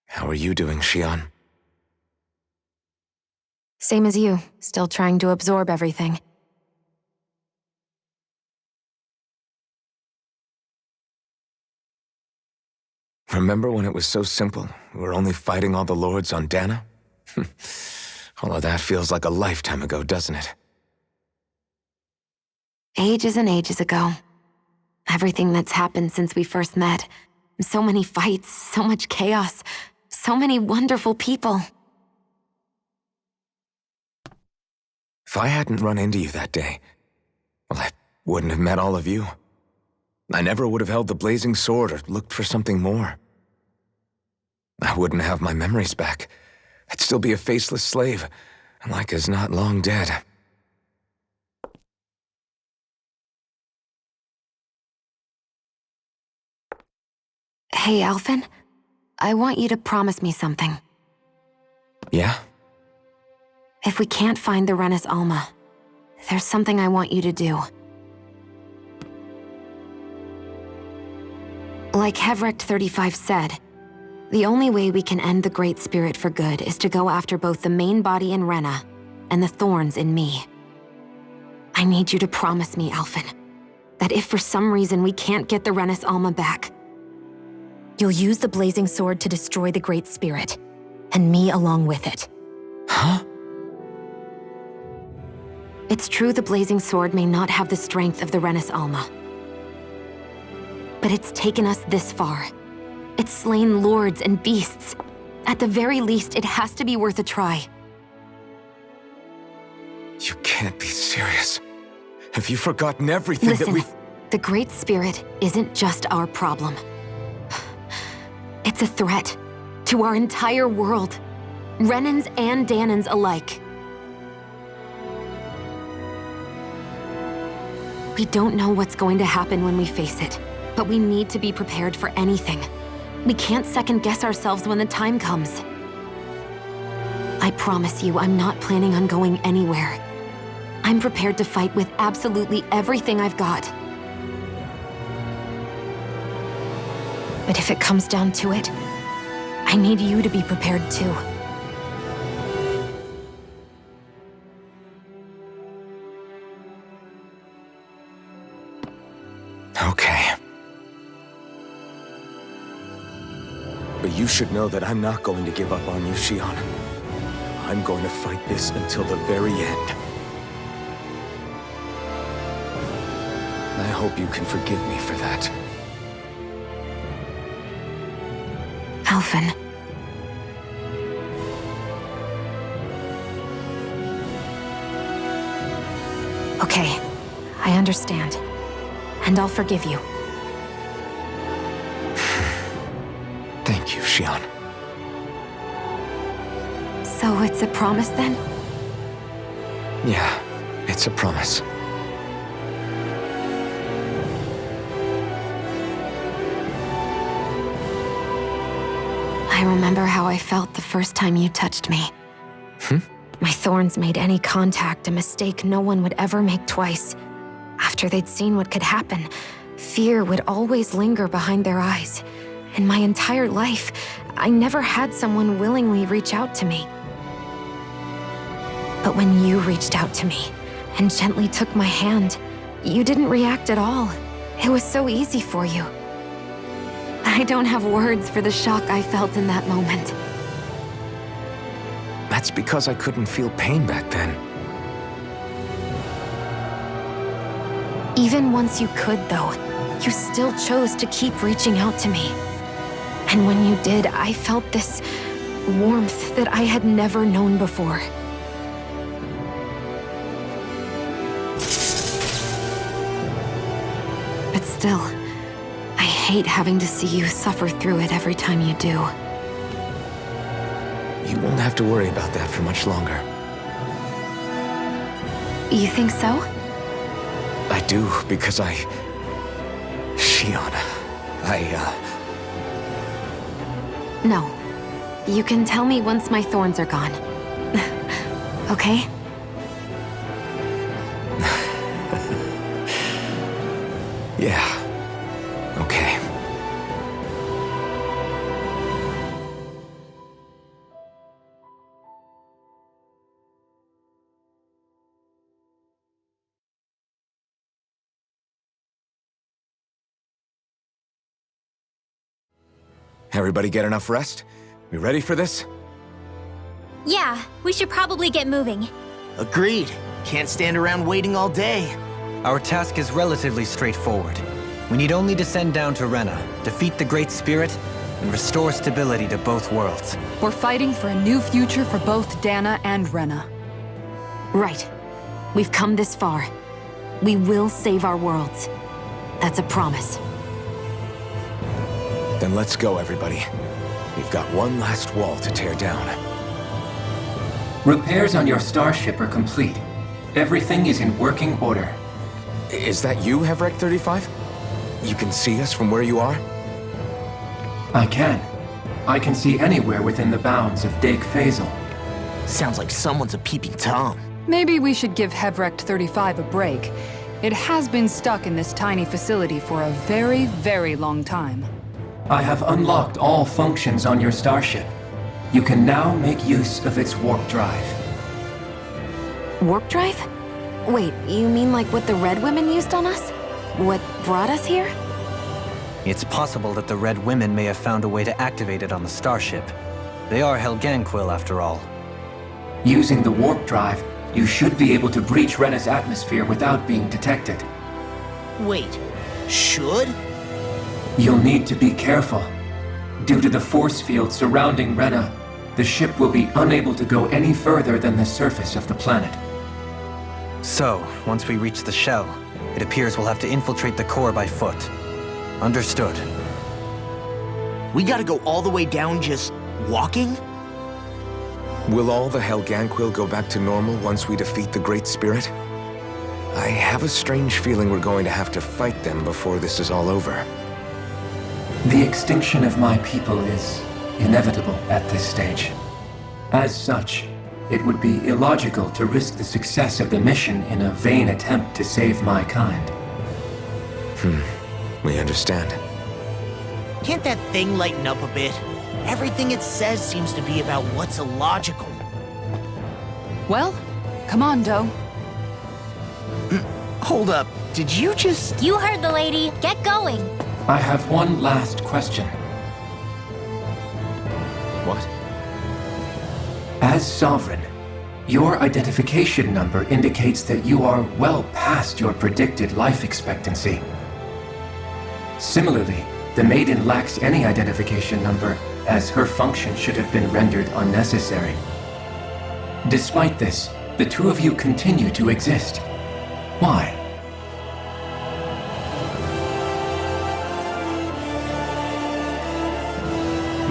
How are you doing, Xion? Same as you, still trying to absorb everything. Remember when it was so simple? We were only fighting all the lords on Dana? All of that feels like a lifetime ago, doesn't it? Ages and ages ago. Everything that's happened since we first met. So many fights, so much chaos, so many wonderful people. If I hadn't run into you that day, well, I wouldn't have met all of you. I never would have held the blazing sword or looked for something more. I wouldn't have my memories back. I'd still be a faceless slave, like as not long dead. Hey, Alphen. I want you to promise me something. Yeah? If we can't find the Renis Alma, there's something I want you to do. Like Hevrecht 35 said, the only way we can end the Great Spirit for good is to go after both the main body in Rena and the thorns in me. I need you to promise me, Alphen, that if for some reason we can't get the Renis Alma back, you'll use the blazing sword to destroy the Great Spirit, and me along with it. Huh? It's true the blazing sword may not have the strength of the Renis Alma, but it's taken us this far. It's slain lords and beasts. At the very least, it has to be worth a try. You can't be serious. Have you forgotten everything Listen, that we've... the Great Spirit isn't just our problem. It's a threat to our entire world, Renans and Danans alike. We don't know what's going to happen when we face it, but we need to be prepared for anything. We can't second-guess ourselves when the time comes. I promise you, I'm not planning on going anywhere. I'm prepared to fight with absolutely everything I've got. But if it comes down to it, I need you to be prepared too. Okay. But you should know that I'm not going to give up on you, Xion. I'm going to fight this until the very end. I hope you can forgive me for that. Alphen. Okay, I understand. And I'll forgive you. Thank you, Xion. So it's a promise then? Yeah, it's a promise. I remember how I felt the first time you touched me. My thorns made any contact a mistake no one would ever make twice. After they'd seen what could happen, fear would always linger behind their eyes. In my entire life, I never had someone willingly reach out to me. But when you reached out to me and gently took my hand, you didn't react at all. It was so easy for you. I don't have words for the shock I felt in that moment. That's because I couldn't feel pain back then. Even once you could, though, you still chose to keep reaching out to me. And when you did, I felt this warmth that I had never known before. But still, I hate having to see you suffer through it every time you do. You won't have to worry about that for much longer. You think so? I do, because Shion, No. You can tell me once my thorns are gone. Okay? Yeah. Okay. Everybody get enough rest? We ready for this? Yeah, we should probably get moving. Agreed. Can't stand around waiting all day. Our task is relatively straightforward. We need only descend down to Rena, defeat the Great Spirit, and restore stability to both worlds. We're fighting for a new future for both Dana and Rena. Right. We've come this far. We will save our worlds. That's a promise. Then let's go, everybody. We've got one last wall to tear down. Repairs on your starship are complete. Everything is in working order. Is that you, Hevrek 35? You can see us from where you are? I can. I can see anywhere within the bounds of Dake Faisal. Sounds like someone's a peeping Tom. Maybe we should give Hevrect 35 a break. It has been stuck in this tiny facility for a very, very long time. I have unlocked all functions on your starship. You can now make use of its warp drive. Warp drive? Wait, you mean like what the Red Women used on us? What brought us here? It's possible that the Red Women may have found a way to activate it on the starship. They are Helganquil, after all. Using the warp drive, you should be able to breach Rena's atmosphere without being detected. Wait, should? You'll need to be careful. Due to the force field surrounding Rena, the ship will be unable to go any further than the surface of the planet. So, once we reach the shell, it appears we'll have to infiltrate the core by foot. Understood. We gotta go all the way down just walking? Will all the Helganquil go back to normal once we defeat the Great Spirit? I have a strange feeling we're going to have to fight them before this is all over. The extinction of my people is inevitable at this stage. As such, it would be illogical to risk the success of the mission in a vain attempt to save my kind. We understand. Can't that thing lighten up a bit? Everything it says seems to be about what's illogical. Well, come on, Doe. Hold up, did you just... You heard the lady. Get going. I have one last question. What? As Sovereign, your identification number indicates that you are well past your predicted life expectancy. Similarly, the Maiden lacks any identification number, as her function should have been rendered unnecessary. Despite this, the two of you continue to exist. Why?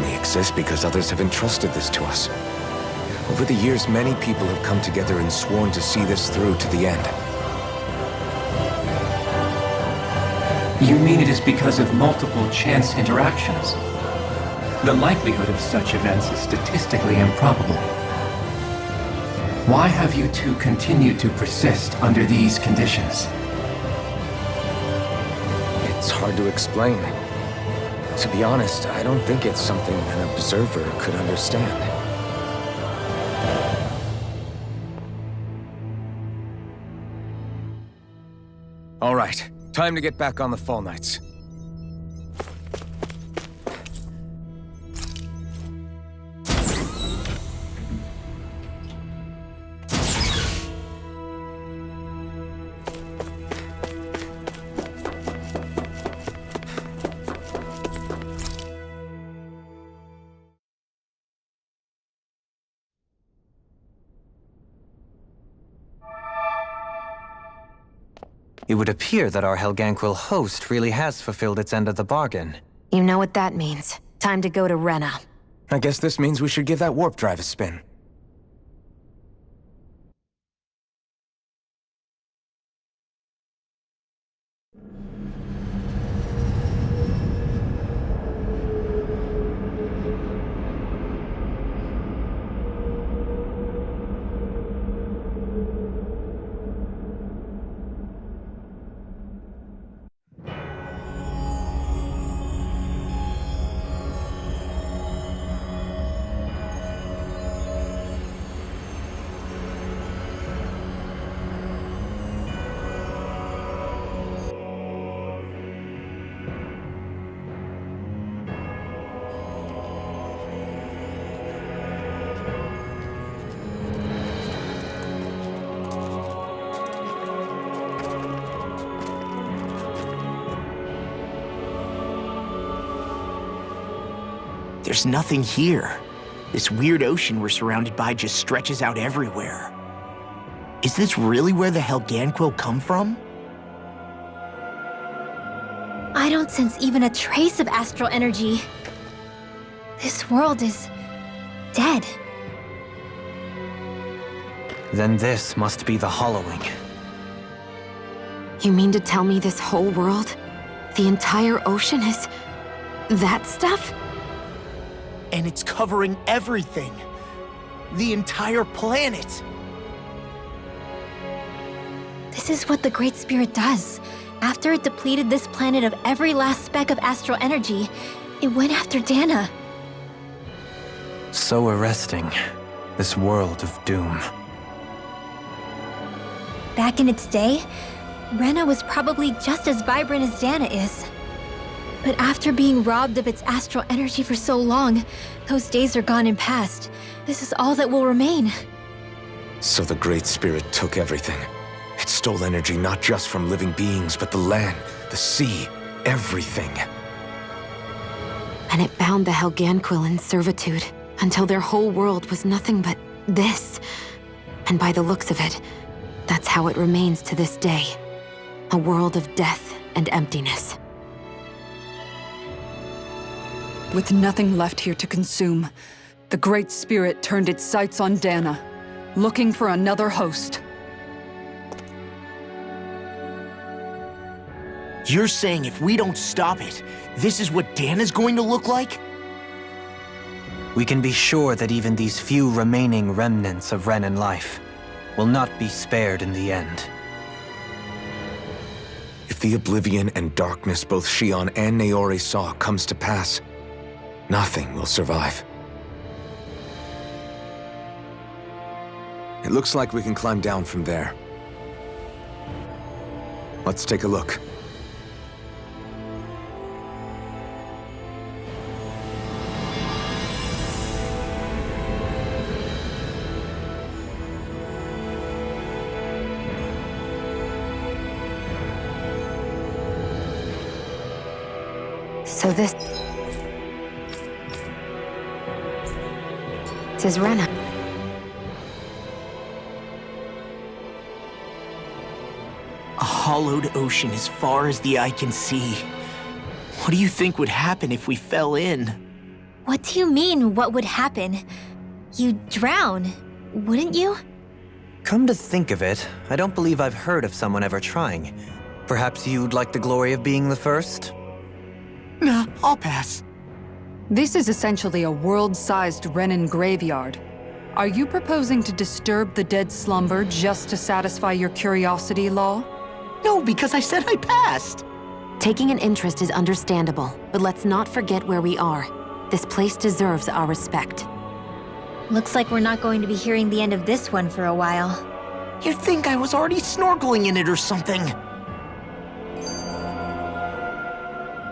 We exist because others have entrusted this to us. Over the years, many people have come together and sworn to see this through to the end. You mean it is because of multiple chance interactions? The likelihood of such events is statistically improbable. Why have you two continued to persist under these conditions? It's hard to explain. To be honest, I don't think it's something an observer could understand. All right, Time to get back on the Fall Knights. It would appear that our Helganquil host really has fulfilled its end of the bargain. You know what that means. Time to go to Rena. I guess this means we should give that warp drive a spin. There's nothing here. This weird ocean we're surrounded by just stretches out everywhere. Is this really where the Helganquil come from? I don't sense even a trace of astral energy. This world is dead. Then this must be the Hollowing. You mean to tell me this whole world, the entire ocean is that stuff? And it's covering everything. The entire planet. This is what the Great Spirit does. After it depleted this planet of every last speck of astral energy, it went after Dana. So arresting. This world of doom. Back in its day, Rena was probably just as vibrant as Dana is. But after being robbed of its astral energy for so long, those days are gone and past. This is all that will remain. So the Great Spirit took everything. It stole energy not just from living beings, but the land, the sea, everything. And it bound the Helganquil in servitude until their whole world was nothing but this. And by the looks of it, that's how it remains to this day. A world of death and emptiness. With nothing left here to consume, the Great Spirit turned its sights on Dana, looking for another host. You're saying if we don't stop it, this is what Dana's going to look like? We can be sure that even these few remaining remnants of Renan life will not be spared in the end. If the oblivion and darkness both Shion and Naori saw comes to pass, nothing will survive. It looks like we can climb down from there. Let's take a look. So this is Rena. A hollowed ocean as far as the eye can see. What do you think would happen if we fell in? What do you mean, what would happen? You'd drown, wouldn't you? Come to think of it, I don't believe I've heard of someone ever trying. Perhaps you'd like the glory of being the first? Nah, I'll pass. This is essentially a world-sized Renan graveyard. Are you proposing to disturb the dead slumber just to satisfy your curiosity, Law? No, because I said I passed. Taking an interest is understandable, but let's not forget where we are. This place deserves our respect. Looks like we're not going to be hearing the end of this one for a while. You'd think I was already snorkeling in it or something.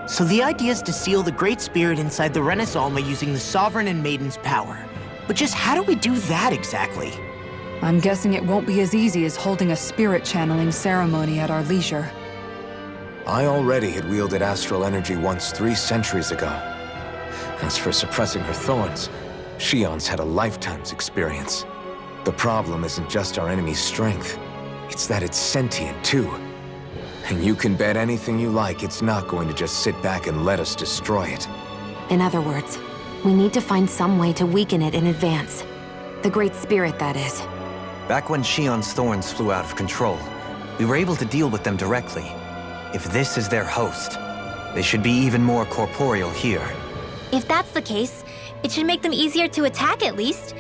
So the idea is to seal the Great Spirit inside the Renis Alma using the Sovereign and Maiden's power. But just how do we do that exactly? I'm guessing it won't be as easy as holding a spirit channeling ceremony at our leisure. I already had wielded astral energy once 3 centuries ago. As for suppressing her thorns, Shion's had a lifetime's experience. The problem isn't just our enemy's strength, it's that it's sentient too. And you can bet anything you like it's not going to just sit back and let us destroy it. In other words, we need to find some way to weaken it in advance. The Great Spirit, that is. Back when Shion's thorns flew out of control, we were able to deal with them directly. If this is their host, they should be even more corporeal here. If that's the case, it should make them easier to attack at least.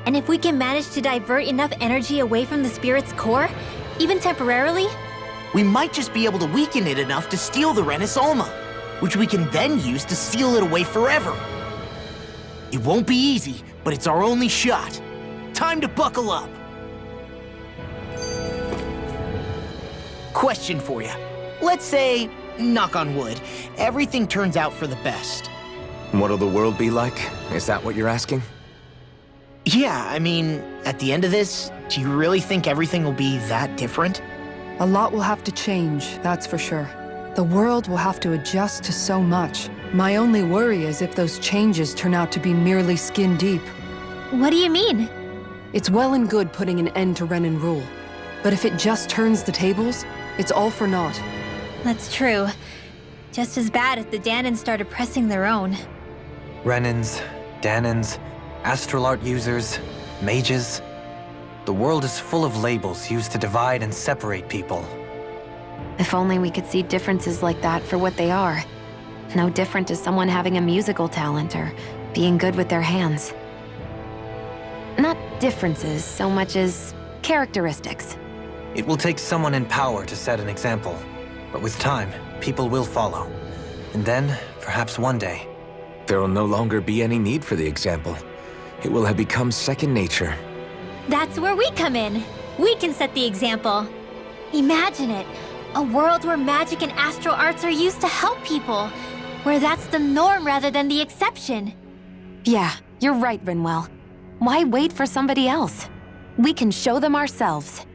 And if we can manage to divert enough energy away from the spirit's core, even temporarily, We might just be able to weaken it enough to steal the Renis Alma, which we can then use to seal it away forever. It won't be easy, but it's our only shot. Time to buckle up. Question for you. Let's say, knock on wood, everything turns out for the best. What'll the world be like? Is that what you're asking? Yeah, I mean, at the end of this, do you really think everything will be that different? A lot will have to change, that's for sure. The world will have to adjust to so much. My only worry is if those changes turn out to be merely skin deep. what do you mean? It's well and good putting an end to Renin rule. But if it just turns the tables, it's all for naught. That's true. Just as bad if the Danans started pressing their own. Renins, Danans, astral art users, mages. The world is full of labels used to divide and separate people. If only we could see differences like that for what they are. No different to someone having a musical talent or being good with their hands. Not differences so much as characteristics. It will take someone in power to set an example. But with time, people will follow. And then, perhaps one day, There will no longer be any need for the example. It will have become second nature. That's where we come in. We can set the example. Imagine it. A world where magic and astral arts are used to help people. Where that's the norm rather than the exception. Yeah, you're right, Rinwell. Why wait for somebody else? We can show them ourselves.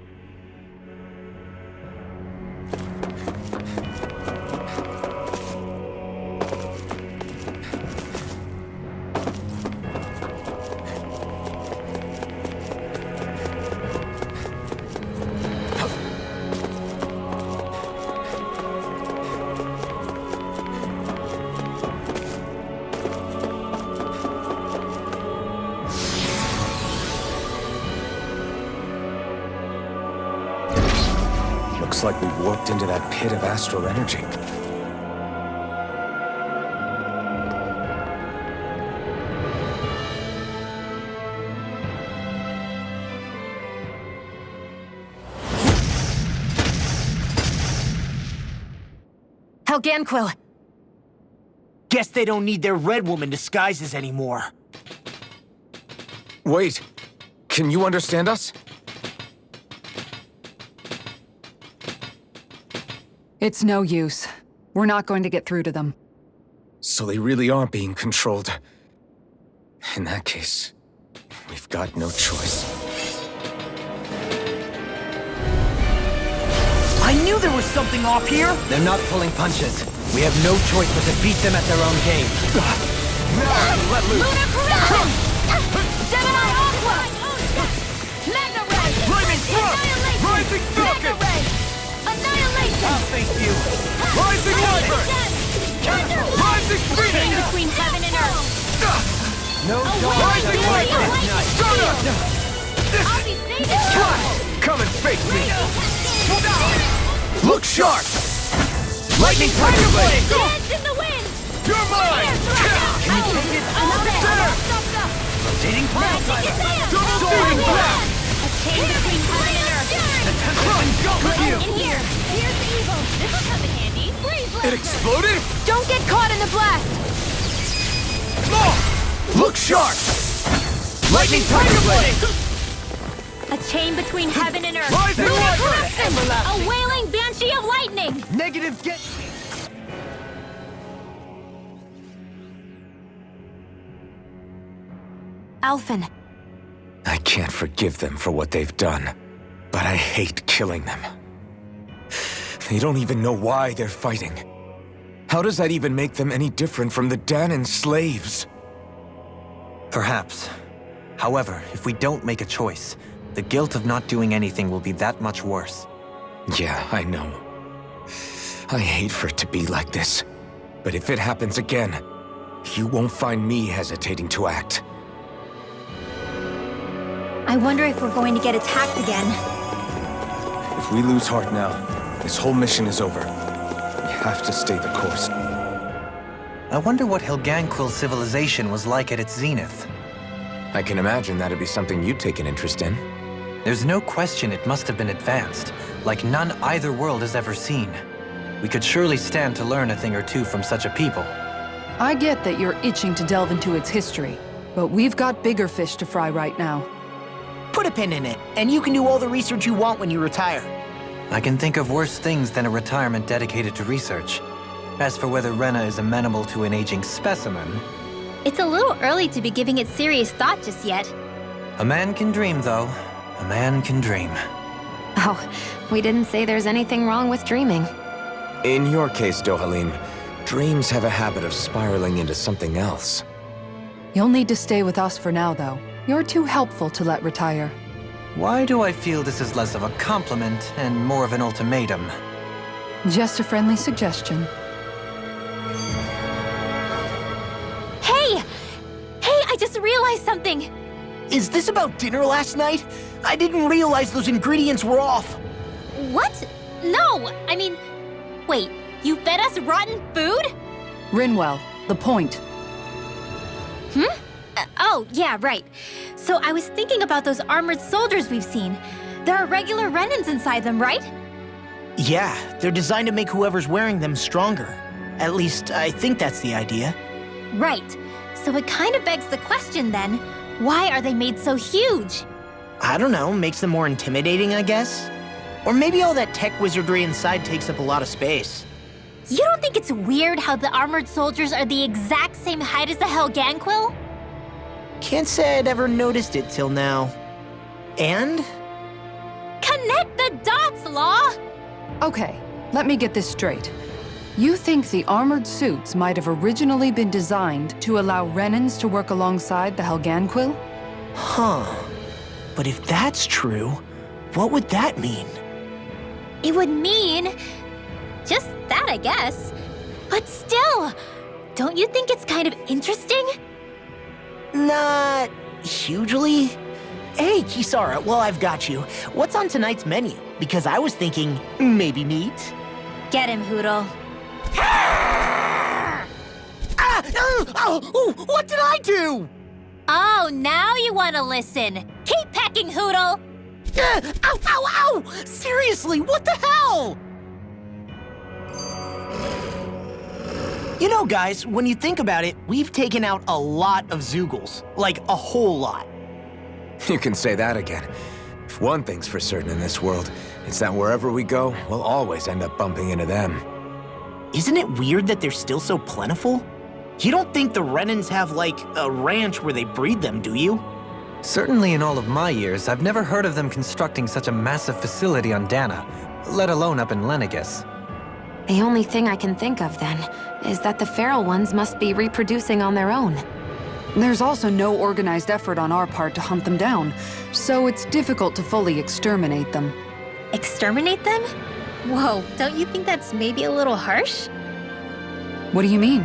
Looks like we've warped into that pit of astral energy. Helganquil! Guess they don't need their Red Woman disguises anymore. Wait, can you understand us? It's no use. We're not going to get through to them. So they really are being controlled. In that case, we've got no choice. I knew there was something off here! they're not pulling punches. We have no choice but to beat them at their own game. Let loose! Lunar Corruption! Gemini Aqua! Magna Ray! Lightning Thrust! Rising Falcon! Annihilation! I'll face you! Rising Wyvern! Rising Chain Phoenix! between heaven and earth! No Rising Wyvern! Sona! I'll be safe! Come and face me! Look sharp! Lightning Tiger Blade! Dance in the wind! You're mine! Can you take it? Rotating Blast! Double Soaring Blast! A chain between heaven and earth! Go with you! In here! Here's the evil! This'll come in handy! Freeze It exploded? Don't get caught in the blast! Look sharp! Lightning Tiger Blade! A chain between heaven and earth! Rising Wyvern! A wailing banshee of lightning! Negative get... Alphen. I can't forgive them for what they've done, but I hate killing them. They don't even know why they're fighting. How does that even make them any different from the Dahnan slaves? Perhaps. However, if we don't make a choice, the guilt of not doing anything will be that much worse. Yeah, I know. I hate for it to be like this. But if it happens again, you won't find me hesitating to act. I wonder if we're going to get attacked again. If we lose heart now, this whole mission is over. We have to stay the course. I wonder what Helganquil civilization was like at its zenith. I can imagine that'd be something you'd take an interest in. There's no question it must have been advanced, like none either world has ever seen. We could surely stand to learn a thing or two from such a people. I get that you're itching to delve into its history, but we've got bigger fish to fry right now. Put a pin in it, and you can do all the research you want when you retire. I can think of worse things than a retirement dedicated to research. As for whether Rena is amenable to an aging specimen... It's a little early to be giving it serious thought just yet. A man can dream, though. A man can dream. Oh, we didn't say there's anything wrong with dreaming. In your case, Dohalim, dreams have a habit of spiraling into something else. You'll need to stay with us for now, though. You're too helpful to let retire. Why do I feel this is less of a compliment and more of an ultimatum? Just a friendly suggestion. Hey! Hey, I just realized something! Is this about dinner last night? I didn't realize those ingredients were off. What? No! I mean, wait, you fed us rotten food? Rinwell, the point. Oh, yeah, right. So I was thinking about those armored soldiers we've seen. There are regular Renans inside them, right? Yeah, they're designed to make whoever's wearing them stronger. At least, I think that's the idea. Right. So it kind of begs the question then, why are they made so huge? I don't know, makes them more intimidating, I guess? Or maybe all that tech wizardry inside takes up a lot of space. You don't think it's weird how the armored soldiers are the exact same height as the Helganquil? Can't say I'd ever noticed it till now. And? Connect the dots, Law! Okay, let me get this straight. You think the armored suits might have originally been designed to allow Renans to work alongside the Helganquil? Huh. But if that's true, what would that mean? It would mean... just that, I guess. But still, don't you think it's kind of interesting? Not hugely. Hey, Kisara, while I've got you, what's on tonight's menu? Because I was thinking maybe meat. Get him, Hootle. What did I do? Oh, now you want to listen. Keep pecking, Hootle! Ow! Seriously, what the hell? You know, guys, when you think about it, we've taken out a lot of Zeugles. Like, a whole lot. You can say that again. If one thing's for certain in this world, it's that wherever we go, we'll always end up bumping into them. Isn't it weird that they're still so plentiful? You don't think the Renans have, like, a ranch where they breed them, do you? Certainly in all of my years, I've never heard of them constructing such a massive facility on Dana, let alone up in Lenegis. The only thing I can think of, then, is that the feral ones must be reproducing on their own. There's also no organized effort on our part to hunt them down, so it's difficult to fully exterminate them. Exterminate them? Whoa, don't you think that's maybe a little harsh? What do you mean?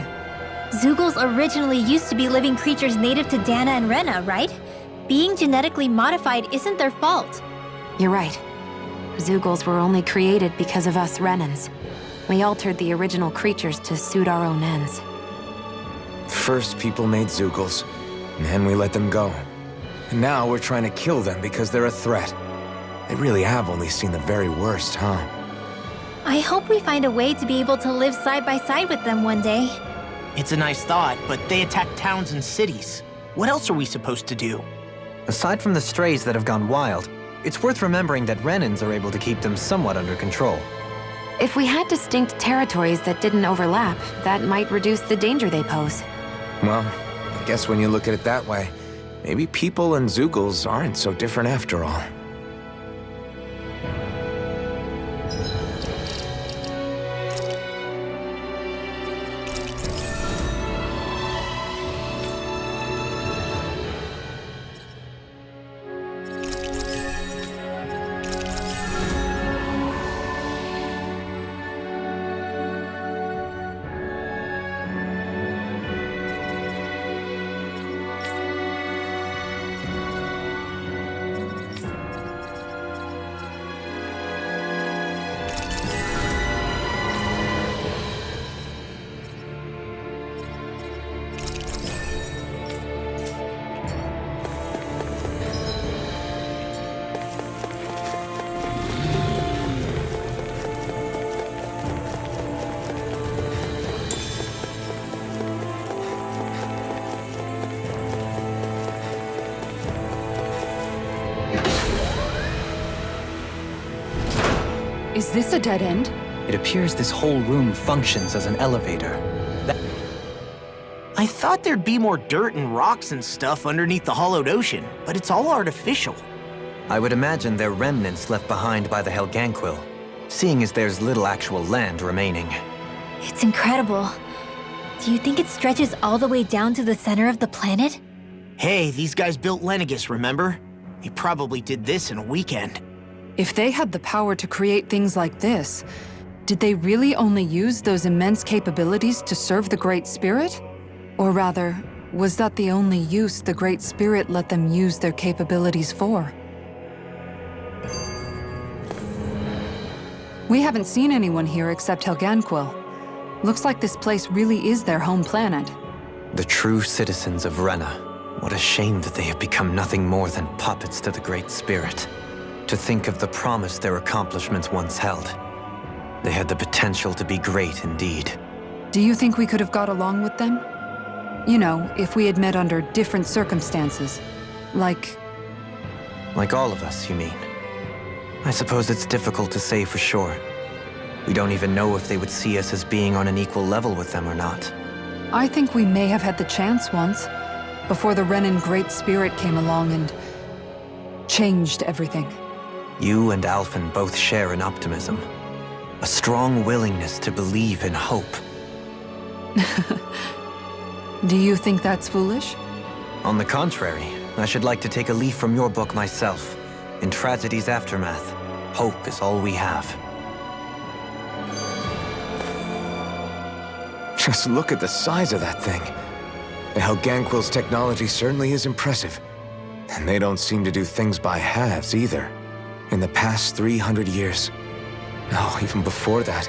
Zeugles originally used to be living creatures native to Dana and Rena, right? Being genetically modified isn't their fault. You're right. Zeugles were only created because of us Renans. We altered the original creatures to suit our own ends. First, people made Zeugles, and then we let them go. And now we're trying to kill them because they're a threat. They really have only seen the very worst, huh? I hope we find a way to be able to live side by side with them one day. It's a nice thought, but they attack towns and cities. What else are we supposed to do? Aside from the strays that have gone wild, it's worth remembering that Renans are able to keep them somewhat under control. If we had distinct territories that didn't overlap, that might reduce the danger they pose. Well, I guess when you look at it that way, maybe people and Zeugles aren't so different after all. Is this a dead end? It appears this whole room functions as an elevator. I thought there'd be more dirt and rocks and stuff underneath the hollowed ocean, but it's all artificial. I would imagine they're remnants left behind by the Helganquil, seeing as there's little actual land remaining. It's incredible. Do you think it stretches all the way down to the center of the planet? Hey, these guys built Lenegis, remember? They probably did this in a weekend. If they had the power to create things like this, did they really only use those immense capabilities to serve the Great Spirit? Or rather, was that the only use the Great Spirit let them use their capabilities for? We haven't seen anyone here except Helganquil. Looks like this place really is their home planet. The true citizens of Rena. What a shame that they have become nothing more than puppets to the Great Spirit. To think of the promise their accomplishments once held. They had the potential to be great indeed. Do you think we could have got along with them? You know, if we had met under different circumstances. Like all of us, you mean? I suppose it's difficult to say for sure. We don't even know if they would see us as being on an equal level with them or not. I think we may have had the chance once, before the Renan Great Spirit came along and changed everything. You and Alphen both share an optimism. A strong willingness to believe in hope. Do you think that's foolish? On the contrary, I should like to take a leaf from your book myself. In tragedy's aftermath, hope is all we have. Just look at the size of that thing. The Helganquil's technology certainly is impressive. And they don't seem to do things by halves either. In the past 300 years, no, even before that,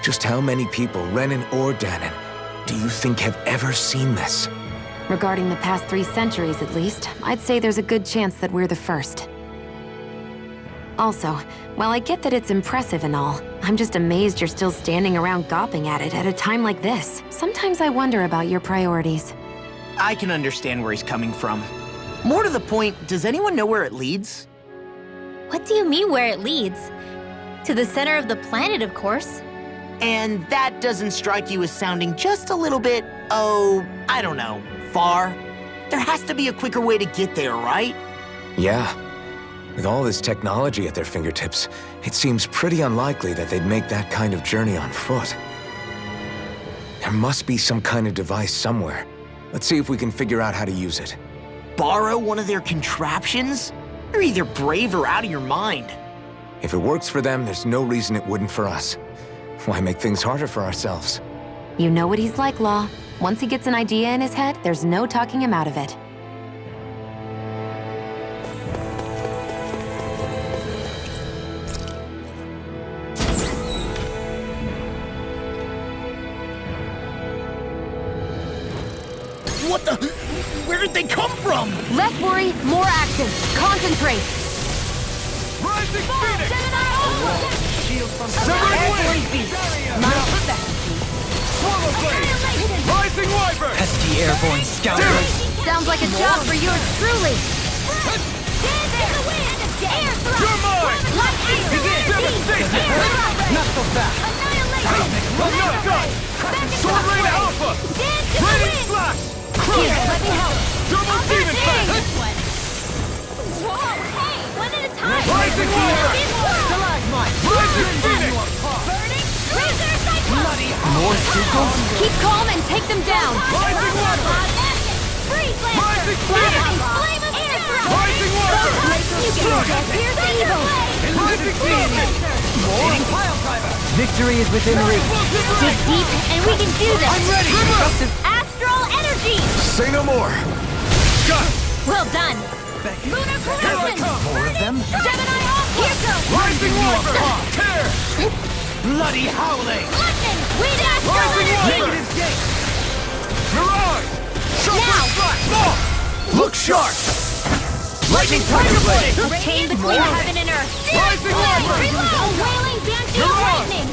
just how many people, Renan or Dahnan, do you think have ever seen this? Regarding the past 3 centuries at least, I'd say there's a good chance that we're the first. Also, while I get that it's impressive and all, I'm just amazed you're still standing around gawping at it at a time like this. Sometimes I wonder about your priorities. I can understand where he's coming from. More to the point, does anyone know where it leads? What do you mean where it leads? To the center of the planet, of course. And that doesn't strike you as sounding just a little bit, I don't know, far? There has to be a quicker way to get there, right? Yeah. With all this technology at their fingertips, it seems pretty unlikely that they'd make that kind of journey on foot. There must be some kind of device somewhere. Let's see if we can figure out how to use it. Borrow one of their contraptions? You're either brave or out of your mind. If it works for them, there's no reason it wouldn't for us. Why make things harder for ourselves? You know what he's like, Law. Once he gets an idea in his head, there's no talking him out of it. What the? Where did they come from? Less worry, more action. Concentrate. Rising Phoenix! Severing Beast. Not effective. Swallow Blade! Rising Wyvern! Pesky airborne scoundrels! Sounds like a job for yours truly. You're mine! Devastation! Not so fast! I'm not done! Sword Rain Alpha! Radiant Slash! Crush! Here, let me help. Turbo Demon Fest! Keep calm and take them down! Rising Wiper! Freeze Lancer! Rising Phoenix! Flame of Air Thrust! Rising Wiper! Here's the evil! Rising Phoenix! Eating pile driver! Victory is within reach. Dig deep and we can do this! I'm ready! Astral Energy! Say no more! Got it! Well done! Lunar Corruption! More of them? Gemini Aqua! Here goes! Rising Wiper! Tear! Bloody howling! Lightning! Weed Astral Rising Energy! Wiper! Mirage! Shuffle Flash! Look sharp! Lightning Tiger Blade! A chain between heaven and earth! Rising Wiper! A wailing Banshee of Mirage! lightning!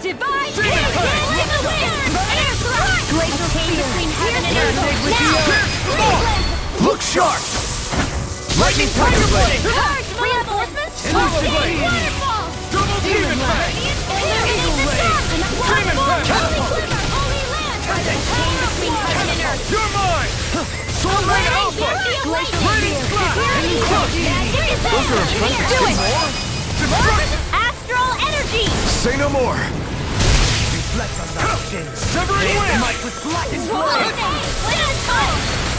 Divine Demon Air! Blade! Healing the wind! Air Thrust! Glacial chain between heaven and earth! Now! Look sharp! Lightning Tiger Blade! Charge reinforcements! Elusive Blade! Waterfall! Double Demon Blade! Illuminate the sun! Demon Blade! Holy Quiver! Holy Land! Chain between heaven and earth! You're mine! Soul Ring Alpha! Radiant Slash! Do it! Astral Energy! Say no more! Reflect on that skin. Severing Wind! Might with blackened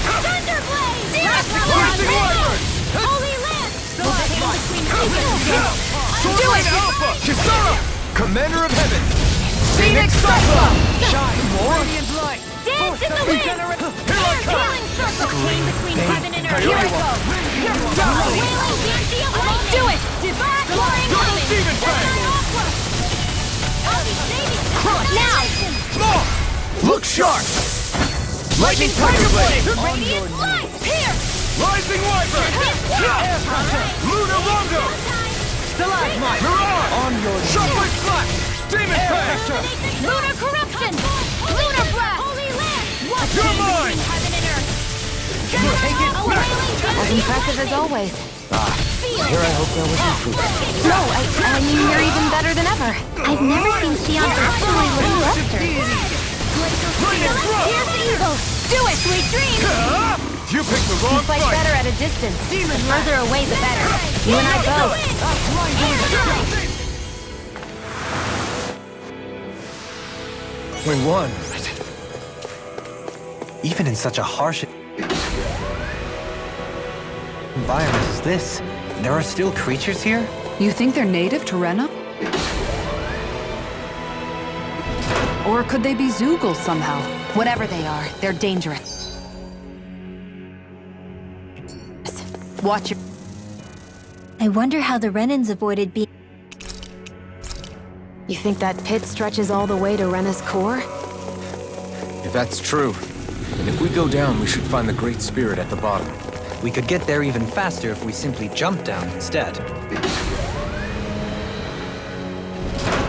Thunder Blade! Rising Wiper! Holy Land! Chain between heaven and earth! Soul Ring Alpha! Kisara! Commander of Heaven! Phoenix Cyclops! Shine more! Radiant light! Dance in the wind! Here I Air come! healing circle! Chain between heaven and earth! Here I go! Wailing Banshee of lightning! Do it! Divine Flying Double Lightning! Demon Fang! I'll be saving you! Now! Look sharp! Lightning Tiger Blade! Radiant Light! Here! Rising Wiper! Lunar Rondo! Stalagmite! Mirage! On your Shuffling Flash! Demon Fang! Lunar Corruption! Lunar Blast! Holy Land! Watch You're chain mine! between heaven and earth! take it A wailing As Banshee impressive as always. Here I hope there was no truth. No, I mean, you're even better than ever. I've never seen Xion actually look flustered. Lightning Thrust! Here's the evil! Do it, sweet dreams! You picked the wrong Fight fight! better at a distance. The further away, the better. You and I both. We won. Even in such a harsh environment as this, there are still creatures here? You think they're native to Rena? Or could they be Zoogle somehow? Whatever they are, they're dangerous. Watch your... I wonder how the Renans avoided being. You think that pit stretches all the way to Rena's core? If that's true, then if we go down, we should find the Great Spirit at the bottom. We could get there even faster if we simply jump down instead.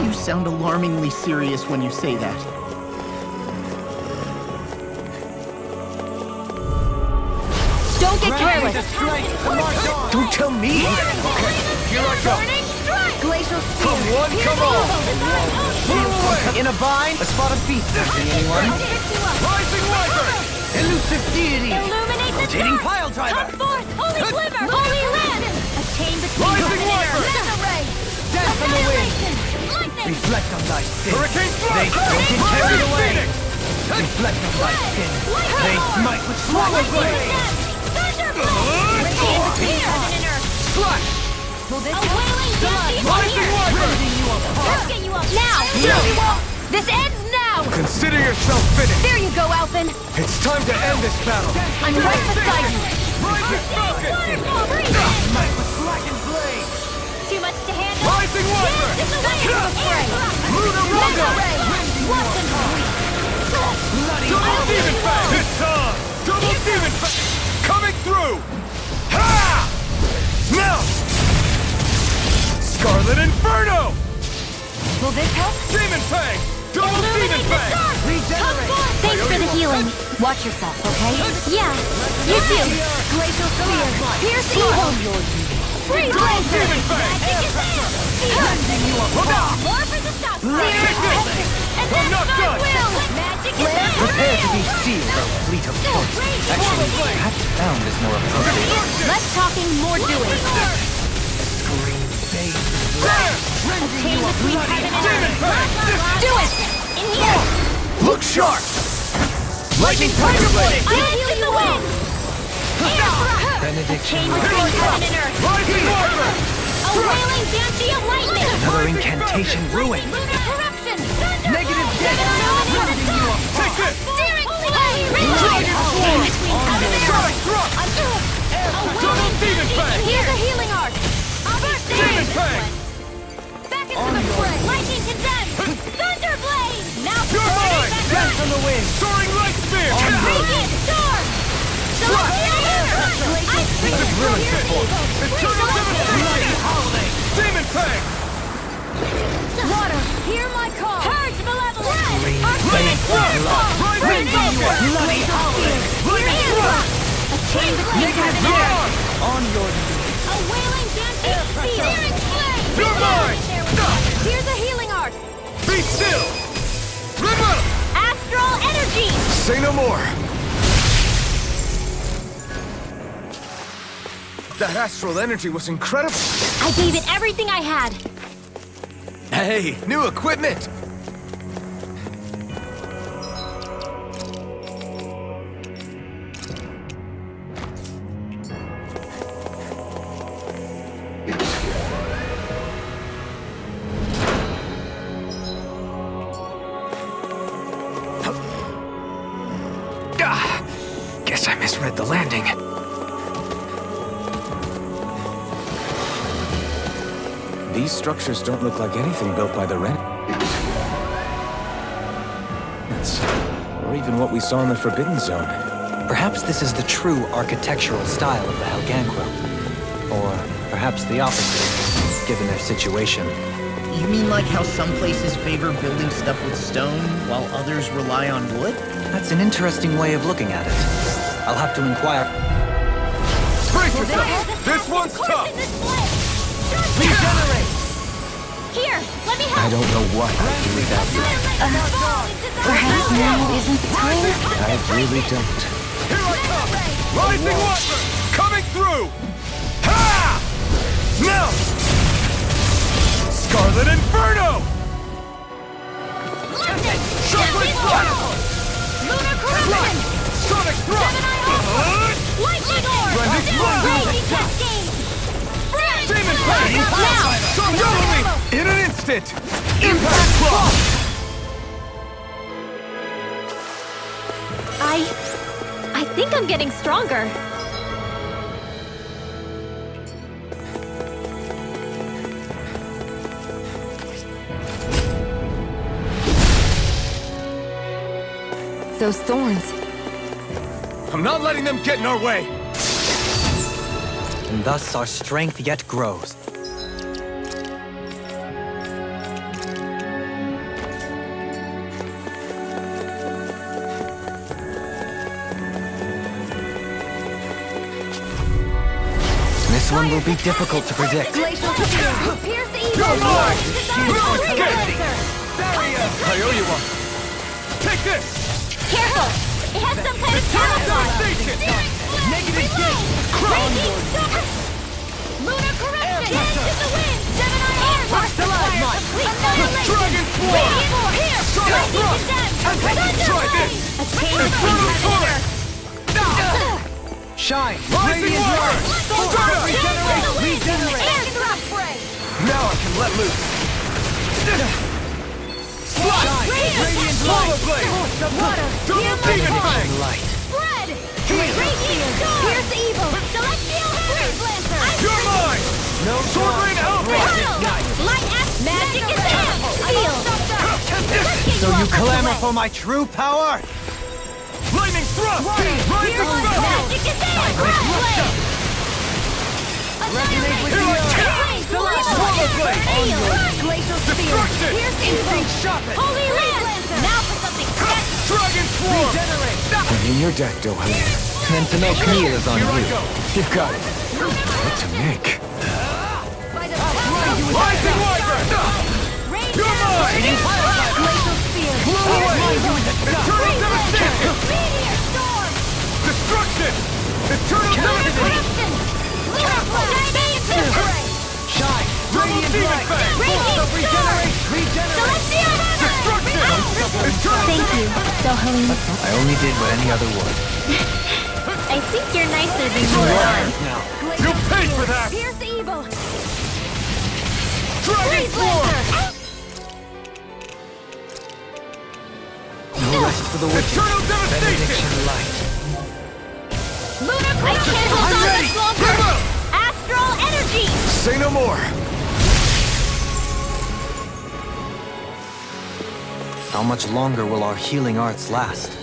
You sound alarmingly serious when you say that. Don't get careless! Don't tell me! Okay, here I go! Glacial Come one, come all! Move away! In a bind, a spot of feast. See anyone? Rising Wiper! Elusive deity! Illuminate the Rotating dark! pile driver! Come forth, Holy Quiver! Holy Land! A chain between Rising heaven and Wiper! earth! Mega Ray! Dance on the wind! Annihilation! Lightning! Reflect on thy skin. Hurricane They Thrust! don't get carried Radiant away. Phoenix! Reflect on thy skin. Lightning! They smite with swallow blade. Thunder Blade! Chain between heaven and earth! Slash! A wailing Banshee of Rising Wiper! Rising you up! Now! This ends now! Consider yourself finished! There you go, Alphen! It's time to end this battle! I'm right beside you! Rising Falcon! Waterfall, breathe in! Smite with blackened blade. Too much to handle? Rising Wiper! This is Air! Lunar Rondo! Watch and breathe! Double Demon Fang! It's on! Double Demon Fang! Coming through! Ha! Now! Scarlet Inferno! Will this help? Demon Fang! Double Demon Fang! Thanks for the healing. Watch yourself, okay? Yeah, you too. Glacial Sphere. Pierce evil. Freeze Lancer. Demon Fang! More for the stop. And I'm then not my done. will. Magic is Prepare to be sealed, O fleet of foot. Actually, perhaps bound is more appropriate. Less talking, more doing. Green face. A chain between heaven and Demon earth. Fang! Do it! In here! Look sharp! Lightning Tiger Blade! I'll heal the wind! Benediction. Chain between heaven and earth. Rising Walker! A wailing banshee of lightning! Another incantation ruined. Lunar corruption! Negative death. Take this! Steering flame! Dragon Swarm! Between heaven and Sonic earth! Thrust! A Double wailing Demon banshee! Fang! Here's a healing arc! First Demon aid! Fang! Back into the fray! Lightning condemned! Thunder blade! Now You're mine! Dance on the wind. Soaring Light Spear! Radiant storm! Celestial hammer! Ice cream! Brilliant! Eternal Devastation! Demon Fang! Water, hear my call! Purge malevolence! Lightning Thrust! Rising Falcon! Bloody holiday! Lightning Thrust! A chain between heaven and You're earth! on! On your A wailing banshee seal! Searing flame! You're mine! Here's a healing art! Be still! Remember! Astral energy! Say no more! That astral energy was incredible! I gave it everything I had! Hey, new equipment! Guess I misread the landing. These structures don't look like anything built by the Ren. Or even what we saw in the Forbidden Zone. Perhaps this is the true architectural style of the Helganquo. Or perhaps the opposite, given their situation. You mean like how some places favor building stuff with stone, while others rely on wood? That's an interesting way of looking at it. I'll have to inquire. Brace yourself! This one's tough! Regenerate! Here, let me help! I don't know what I'd do without you. Perhaps now isn't the time? I really don't. Here I come! Rising Walker! Coming through! Ha! Now! Scarlet Inferno! Sharply Blast! Lunar corruption! Sonic Thrust! Lightning orb! Blending Blast! Raging cascade! Demon Fang! Now! Double me! In an instant! Impact Claw! I think I'm getting stronger. Those thorns. I'm not letting them get in our way! And thus our strength yet grows. This one will be difficult to predict. Glacial spear! Pierce the evil! You're mine! Holy Get Lancer! I owe you one! Take this! Careful! It has some kind of camouflage! Devastation! Negative gate! Raging storm! Lunar corruption! Dance to the wind! Gemini air! Fire! Complete annihilation! Dragon Swarm! Here! Sonic Lightning Thrust! condemned! Try Thunder this! blade! A chain between heaven and earth! Shine! Rising Water! Regenerate! Air thrust spray! Now I can let loose! Radiant Polar Blade! water! Double Demon Fang! Light. Spread! Radiant storm! Pierce the evil! Celestial freeze lancer! You're mine! No Sword Rain Alpha! Light act! Magic is in! Seal! So you clamor for my true power? Lightning Thrust! Rising Falcon! Magic is in! Blade! Resonate with Here I come! Polar Blade! Glacial spear! Destruction! Pierce evil! Holy Lancer! Now for something special! Dragon Swarm! I'm in your deck, Dohalim. Then to know Camille is on Here I you. go! You got it. What to make? Rising Wyvern! You're mine! Glacial spear! Blow away! Eternal Devastation! Meteor storm! Destruction! Eternal Devastation! Lunar blade! Shine! Double Demon Fang! Raging storm! go, Helene. I only did what any other would. I think you're nicer than you were on. Now, You paid for that! Pierce evil! Dragon Freeze Form! laser! no rest for the wicked. Eternal devastation! Benediction light. Lunar I can't hold on ready. much longer! Come out. Astral energy! Say no more! How much longer will our healing arts last?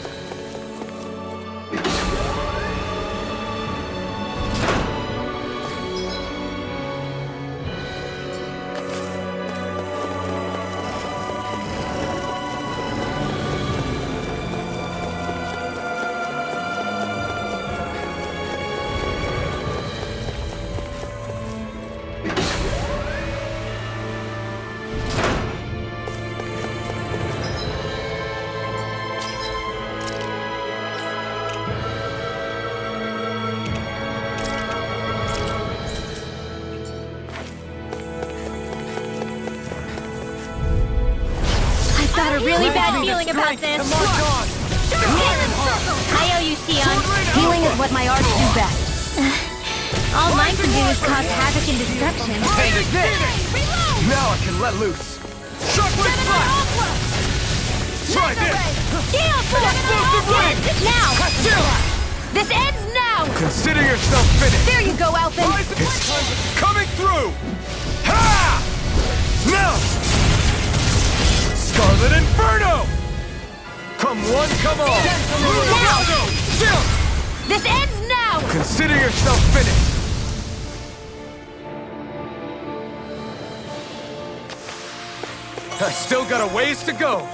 Got a really bad feeling about this. And march on! I owe you, Sion. Healing is what my arts do best. All mine can do is cause havoc and destruction. Take this! Now I can let loose! Shockwave flash! Try this! Now! This ends now! Consider yourself finished! There you go, Alphen! It's coming through! Ha! Now! Scarlet Inferno! Come one, come all! Now! Jump! This ends now! Consider yourself finished! I still got a ways to go!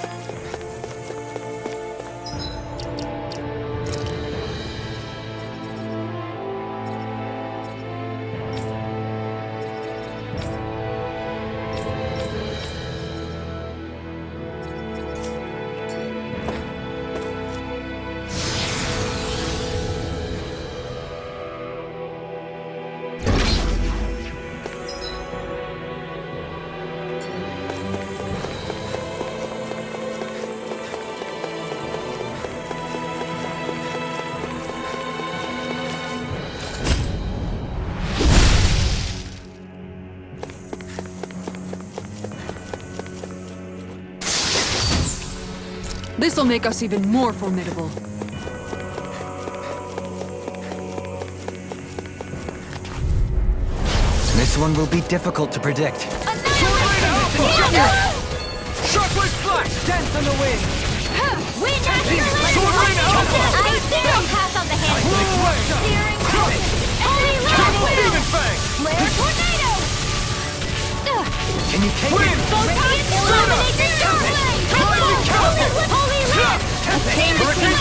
This'll make us even more formidable. This one will be difficult to predict. Shockwave flash! Dance on the wind! Wind Sword Rain Alpha! I don't pass on the hand. Searing Mountain! Holy Double Light! Demon Fang! Flare Tornado! Can you take Wind! it? Illuminate the Starblade! Holy Light! Change between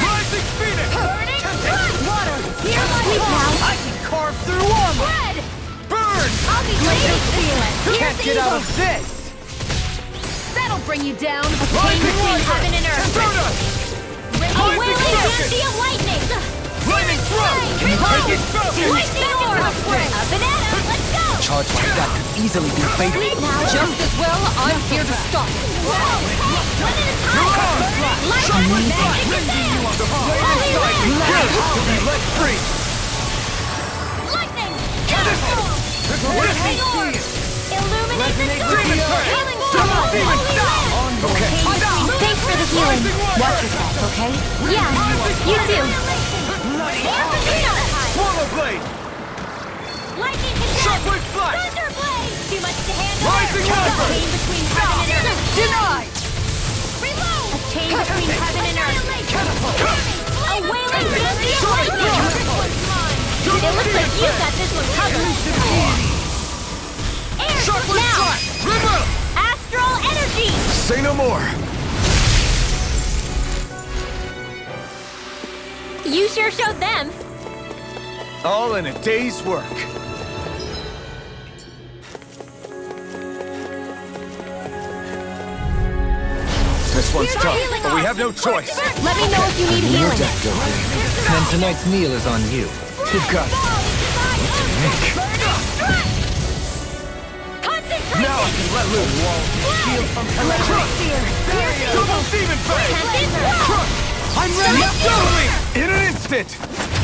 Rising Phoenix! Burning Strike! Water! Hear my call! I can carve through armor! Red! Burn! I'll be waiting for you! Can't get out of this! That'll bring you down! A chain Rising between Wiper! heaven and earth! Inferno! A wailing Dancy of lightning! Lightning Thrust! Can you take it? Lightning Orb! Up and at 'em! Let's go! Charge like that could easily be fatal. Lead now! Just as well, I'm here to stop it. Whoa! Hey! One at a time! Lightning Orb! Holy Wind! Let free! Lightning! Lightning Orb! Illuminate the Demon Storm! Fang! Healing Double Storm! Demon Holy Fang! Wind! Okay. Thanks for the healing. Watch yourself, okay? Yeah, you too. Swallow Blade! Lightning Condemn! Shockwave Flash! Thunder Blade! Too much to handle! Rising Wiper! A chain between heaven and earth! Denied! Reload! A chain between heaven and earth! A wailing Dancy of lightning! It looks like you got this one covered! Air Shockwave now! Flash! Remove! Astral energy! Say no more! You sure showed them! All in a day's work. This one's tough, but we have no choice. Let me know if you need healing. And tonight's meal is on you. You got it. Concentration! Now I can let loose. Shield from Electric Spear. Double Demon Fang! I'm ready! Totally! In an instant!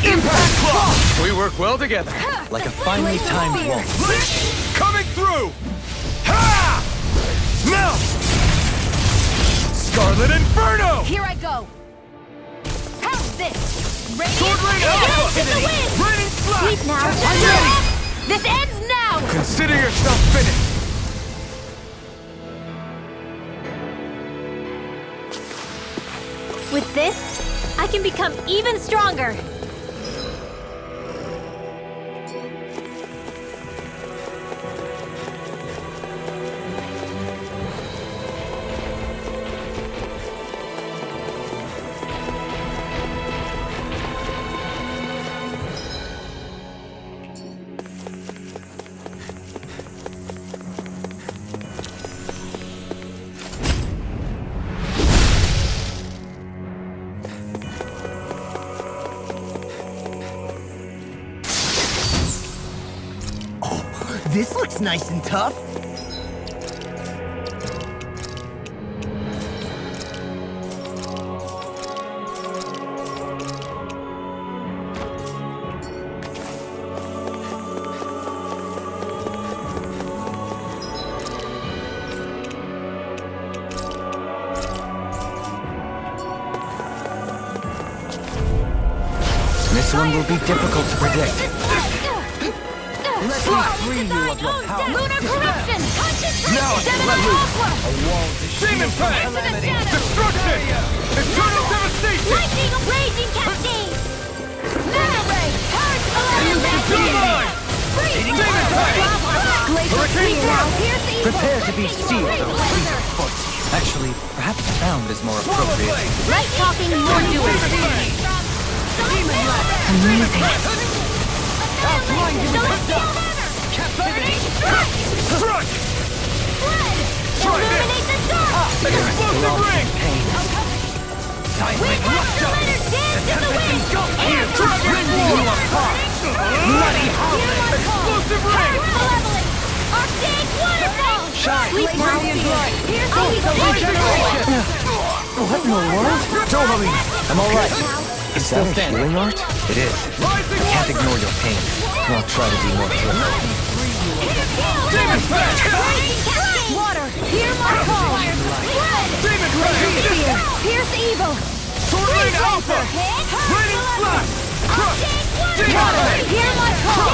Impact Claw! We work well together. Like a finely timed waltz. Coming through! Ha! Now! Scarlet Inferno! Here I go. How's this? Sword Rain Alpha! Get the win! Raining Slash! Sleep now. I'm ready! This ends now. Consider yourself finished! With this, I can become even stronger. This looks nice and tough. This one will be difficult to predict. Let me free you of your power. Lunar corruption! Concentrate! Now I can let loose. Demon Fang! Destruction! Eternal devastation! Lightning raging cascade! Mana ray! Purge Divine! Demon Fang! Glacial Spear now! Pierce evil! Prepare to be sealed of freezing foot. Actually, perhaps bound is more appropriate. Light talking, more doing! Amazing. Captivity! Strike! Illuminate the dark! Explosive ring! We watch the letter dance in the wind! Bloody howling! Explosive ring! Malevolent! Arctic waterfall! Shine! Sleep now, fear! Pierce evil! What in the world? Tourmaline, I'm alright. Is that a healing art? It is. Rising Can't water! ignore your pain. I'll try to be more careful. Demon Fang! Water! Hear my call! Blood! Demon Fang! Spear! Pierce evil! Sword Rain Alpha! Raining Slash! Crush! Demon Fang! Hear my call!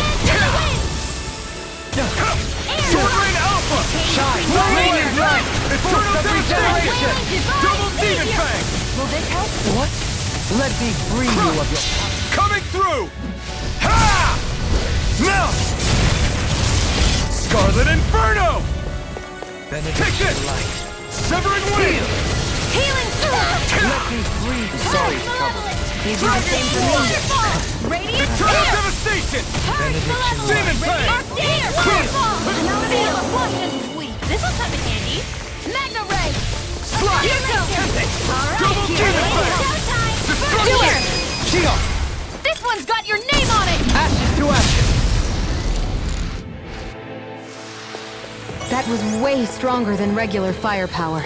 Sword Rain Alpha! Shine! Radiant Light! Eternal devastation! Double Demon Fang! Will this help? What? Let me free you of your... Coming through! Ha! Now! Scarlet Inferno! Take this! Severing Wing! Healing Sword! Let me free you. Sorry to trouble. They do the same for me. Radiant Eternal Spear! devastation! Malevolent! Demon Fang! Arctic waterfall! Feel of Washington! This will come in handy. Magna Ray! Slash! Here goes! Alright, Double Demon Fang! showtime! Destruction! Do it! Shield! This one's got your name on it! Ashes to ashes! That was way stronger than regular firepower.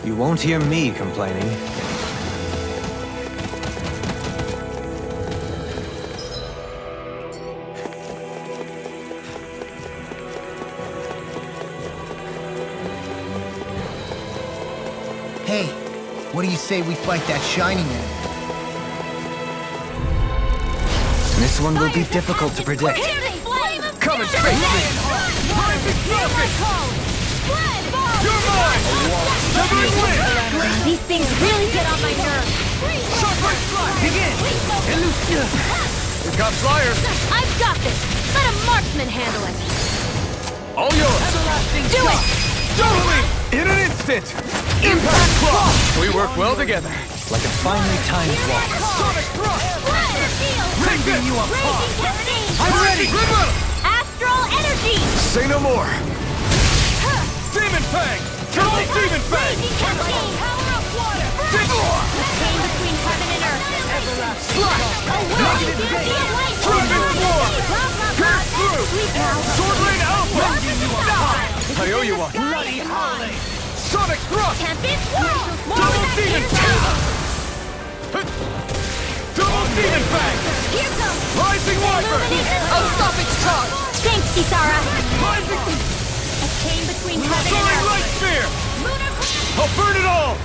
You won't hear me complaining. Hey, what do you say we fight that shiny man? This one will be difficult to predict. Coming straight! Rising Falcon! You're mine! Severing Wing! These things really get on my nerves. Sharp-Ray Slash! Begin! We've got flyers! I've got this! Let a marksman handle it! All yours! Do it! Totally! In an instant! Impact Claw! We work well together. Like a finely timed waltz. Sonic Thrust! Take this! You up Raging Cascade! I'm ready! Good luck! Astral Energy! Say no more! Demon Fang! Double Demon Fang! Raging Cascade! Power of water! Chain between heaven and earth! Slash! Negative Torment War! Pierce through! Sword Rain Alpha! thrust! Tempest Whirl! More Double with that demon inner fang! Double demon fang! Here comes! Rising Wyvern! I'll stop its charge! Thanks, Kisara! Rising... A chain between heaven and Soaring earth! light spear! Lunar... I'll burn it all!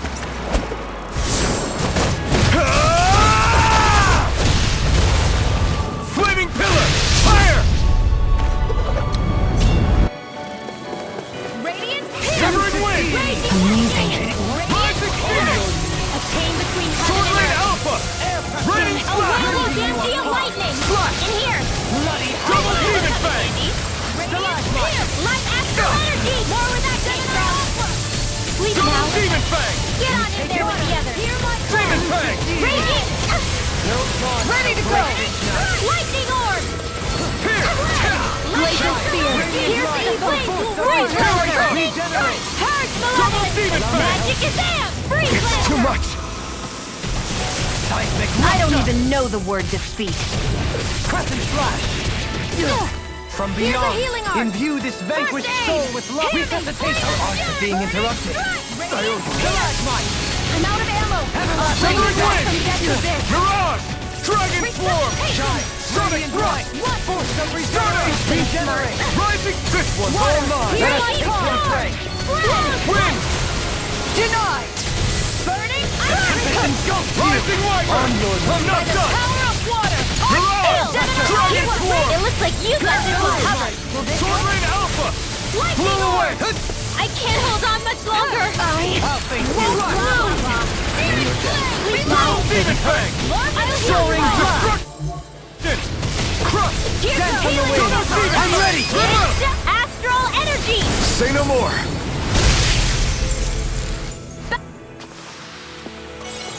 Flaming pillar! Fire! Radiant Shivering wind! Amazing. Rising phoenix! A chain between heaven Sword and rain earth! alpha! Raining A slash! whale of empty of lightning! Slash! In here! Double demon fang! Light astral energy! More with that Alpha! Sleep Double now! demon fang! Get on in there with the others! Hear my Demon fang! Radiant! Ready to go! Lightning orb! Here! Glacial spear! Here's the flame! Freeze Lancer! Purge Double Malevolence! demon fang! Magic Kazam! Freeze It's Lancer! too much! I don't even know the word defeat. Crescent Slash! From Here's a beyond, healing art. imbue this vanquished First aid. soul with love. Here's the Resuscitate our arts are being interrupted. I'm out of ammo! Southern wind! From death to this! Mirage! Dragon swarm! Shine! Sonic thrust! Force of regenerate! Regenerate! Rising! This one's all mine! Here's Let us my take call. them prey. Wind! Denied! Burning iron! Rising Wyvern! I'm not done! Power of water! Mirage! Dragon swarm! It looks like you got this one covered! Sword rain alpha! Lightning Blew away! orb! I can't hold on much longer! I'll face you Won't right. lose! Double demon fang! Soaring blast! Crush! Here's the healing Double demon! I'm ready! Astral energy! Say no more!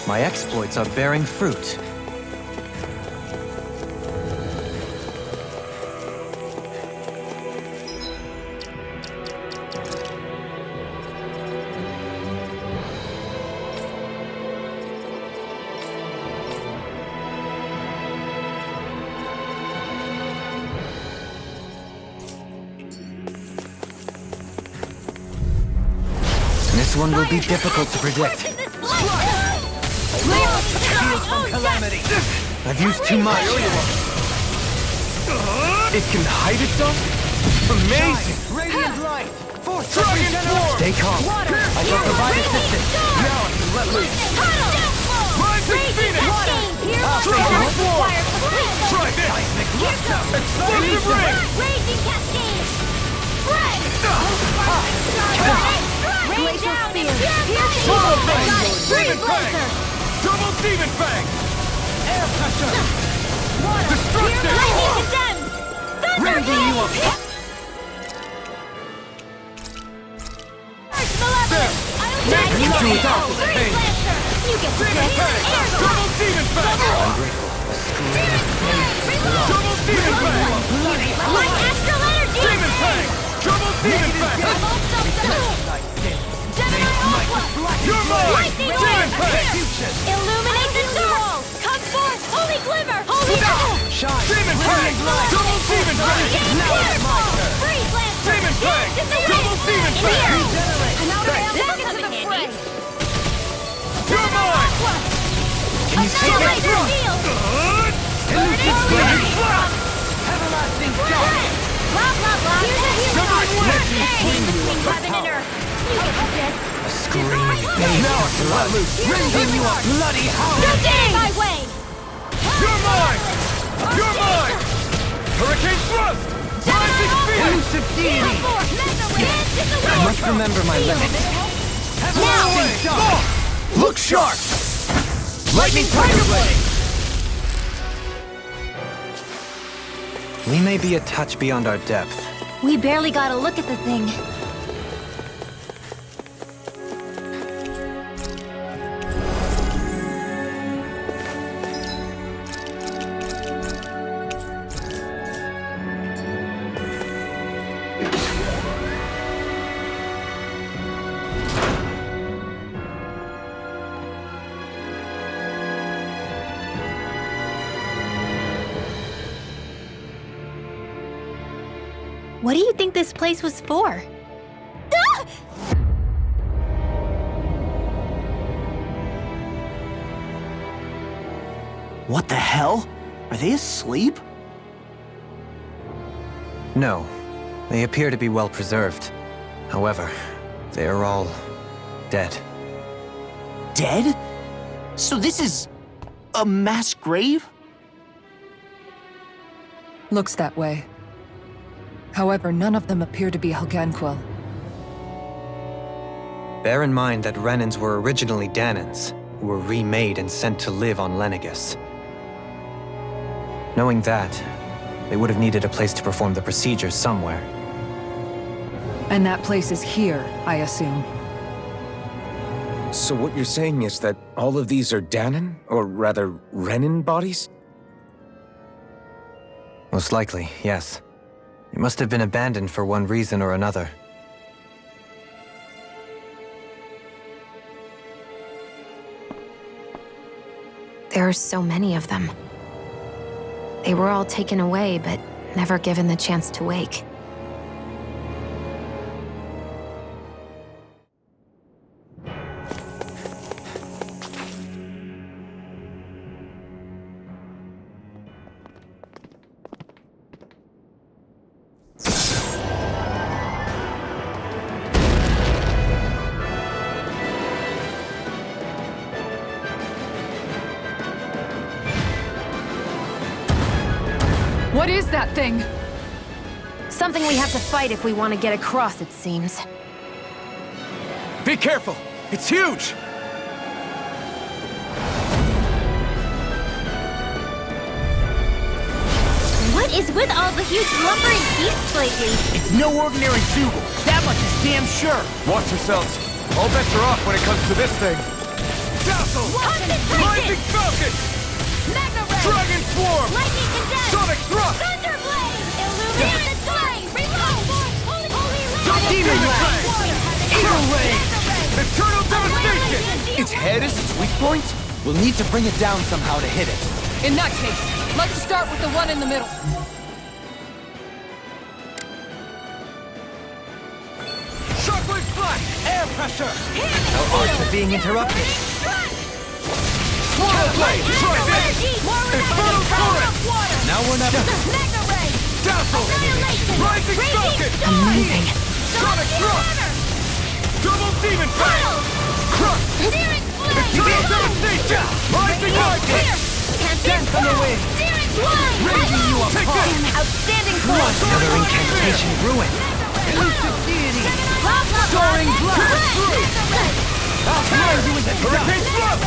My exploits are bearing fruit. This one will be difficult to predict. Calamity! I've used too much. It can hide itself? Amazing! Radiant light! Force of Dragon regeneration! swarm! Stay calm. I shall provide assistance. Now I can let loose! Rising Phoenix! Dragon swarm! Try this! Explosive ring! Raging cascade! Spread! Rain down and Solar fang! Freeze Demon fang! laser! Double demon fang! Air pressure! Destructive! Lightning condemned! Raising you up. Purge Malevolence! Magic Magic Kazam! Kazam! Freeze Lancer! You get the Demon fang! Air Double demon fang! Double demon fang! Light astral energy! Demon fang! Double demon fang! You're mine! Lightning Demon orb! fang! Illuminate the dark! Come forth! Holy glimmer! Holy orb! Shine! Demon fang! Double demon fang! Freeze Lancer! Demon fang! Double demon fang! I'm out of ammo! Into the fray! You're mine! Can you see Another that laser through? shield! Elusive blade! Everlasting dark! Blah, blah, blah! Here's a healing Severing arc! wind! Chain between heaven and earth! You get the gist! A screaming baby. Now I can let loose! Rending you a bloody howl! No getting my way! You're mine! You're mine! Hurricane thrust! Rising speed! Elusive deity! I must remember my limits. Everlasting dark! Look sharp! Lightning tiger blade! We may be a touch beyond our depth. We barely got a look at the thing. What do you think this place was for? What the hell? Are they asleep? No, they appear to be well preserved. However, they are all dead. Dead? So this is a mass grave? Looks that way. However, none of them appear to be Helganquil. Bear in mind that Renans were originally Danans, who were remade and sent to live on Lenegis. Knowing that, they would have needed a place to perform the procedures somewhere. And that place is here, I assume. So what you're saying is that all of these are Danan, or rather, Renan bodies? Most likely, yes. It must have been abandoned for one reason or another. There are so many of them. They were all taken away, but never given the chance to wake. What is that thing? Something we have to fight if we want to get across, it seems. Be careful! It's huge! What is with all the huge lumbering beasts lately? It's no ordinary Zoogle. That much is damn sure. Watch yourselves. All bets are off when it comes to this thing. Dazzle! Rising Falcon! Magna Ray! Dragon Swarm! Lightning Condense! Sonic Thrust! Thunder Blade! Illuminated Flame! Reload! Holy Land! Demon Blast! Eagle Ray! Eternal Devastation! Its head is its weak point? We'll need to bring it down somehow to hit it. In that case, let's start with the one in the middle. Shockwave Flash! Air pressure! Our arts are being interrupted. Swirl Blade! Try this! Infernal Torrent! Now we're not... Magna Ray! Dazzle! Rising Falcon! Amazing. Sonic Thrust! Double Demon Fang! Crush! Searing Flame! Eternal Devastation! Rising Lightning! Death on the wind! Searing Flame! Raging you Take apart! this! Outstanding force! Another incantation ruined! Elusive deity! Soaring blast! I'll tear you into Hurricane dust! Thrust!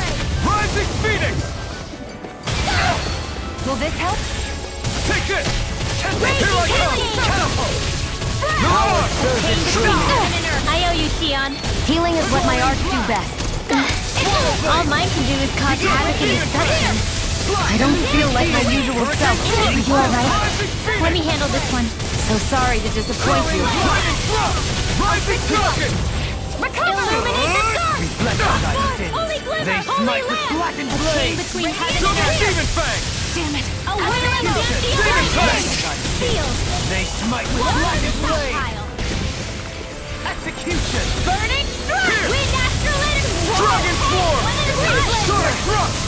Rising Phoenix! Will this help? Take this! Raging Here I come! Catapult! Power! I owe you, Tion. Healing is what my arts do best. All mine can do is cause havoc and destruction. I don't feel like my usual self. Are you alright? Let me handle this one. So sorry to disappoint you. Rising Falcon! Illuminate the sun! Reflect on thy sins. Holy glimmer! They Holy smite with land! blackened A chain blades! between heaven and Double earth! Demon Fang! Damn it! A wailing Dandian lightning! Sealed! They smite with blackened blades! Pile! Execution! Burning strike! Wind Astrolate and roar! Dragon Swarm! Sonic Thrust!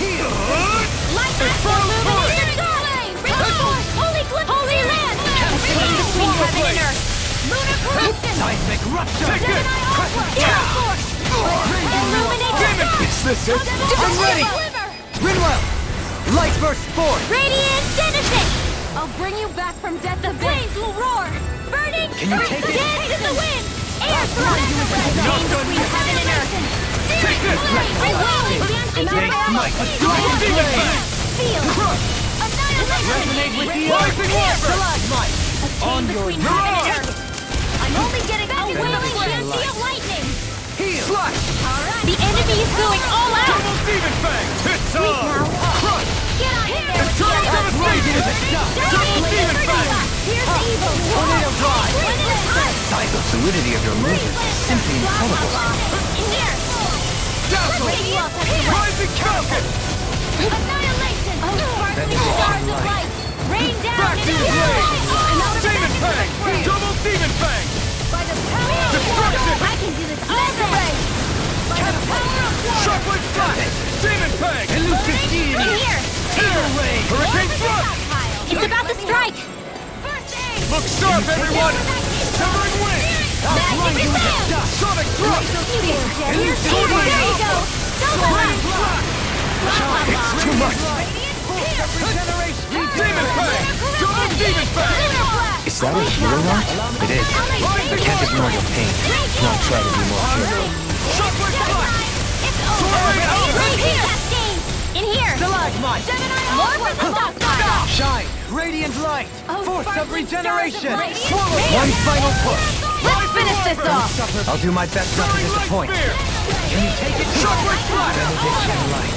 Heal! Light Illuminate the flame! Force! Holy glimmer! Holy land! A chain between heaven and earth! Lunar corruption! Seismic rupture! Take this! Gale force! Illuminate the sun! Is this it? I'm ready! Rinwell! Light burst forth! Radiant Genesis! I'll bring you back from death. The flames will roar! Burning Can you take it? Dance in the wind! Air thrust! Chain between heaven and earth! Take this! They smite with blackened blades! Feel! Resonate with the Rising earth! Water! Stalagmite! On your Between heaven and Mirage! earth! I'm only getting a wailing Dandian lightning! Heal! Slash! The enemy is going all out! Double Demon Fang! It's Sweet on! now! Crush! Get on in there! Eternal Devastation! Double Demon Fang! Here's the evil! Tornado drive! The fluidity of your movement is simply incredible. Here! Dazzle! Rising Falcon! Annihilation! Sparkling stars of light! Rain down Back to in your a blade! Demon Fang! Double Demon Fang! By the power of Destruction! I can do this all day! By the power of water! Shockwave Flash! Demon Fang! Elusive deity! Here! about to strike! Look sharp, everyone! Severing wind! Magic missile! Sonic thrust! There you go! Double up! It's too much! Demon Fang! Double Demon Fang! Is that a healing art? It is. I can't ignore your pain. Now try to be more careful. Shockwave Flash! It's over! Right here! In here! Stalagmite! More for the stockpile! Shine! Radiant light! Force of regeneration! One final push! Let's finish this off! I'll do my best not to disappoint. Can you take it? Shockwave Flash! Benediction light.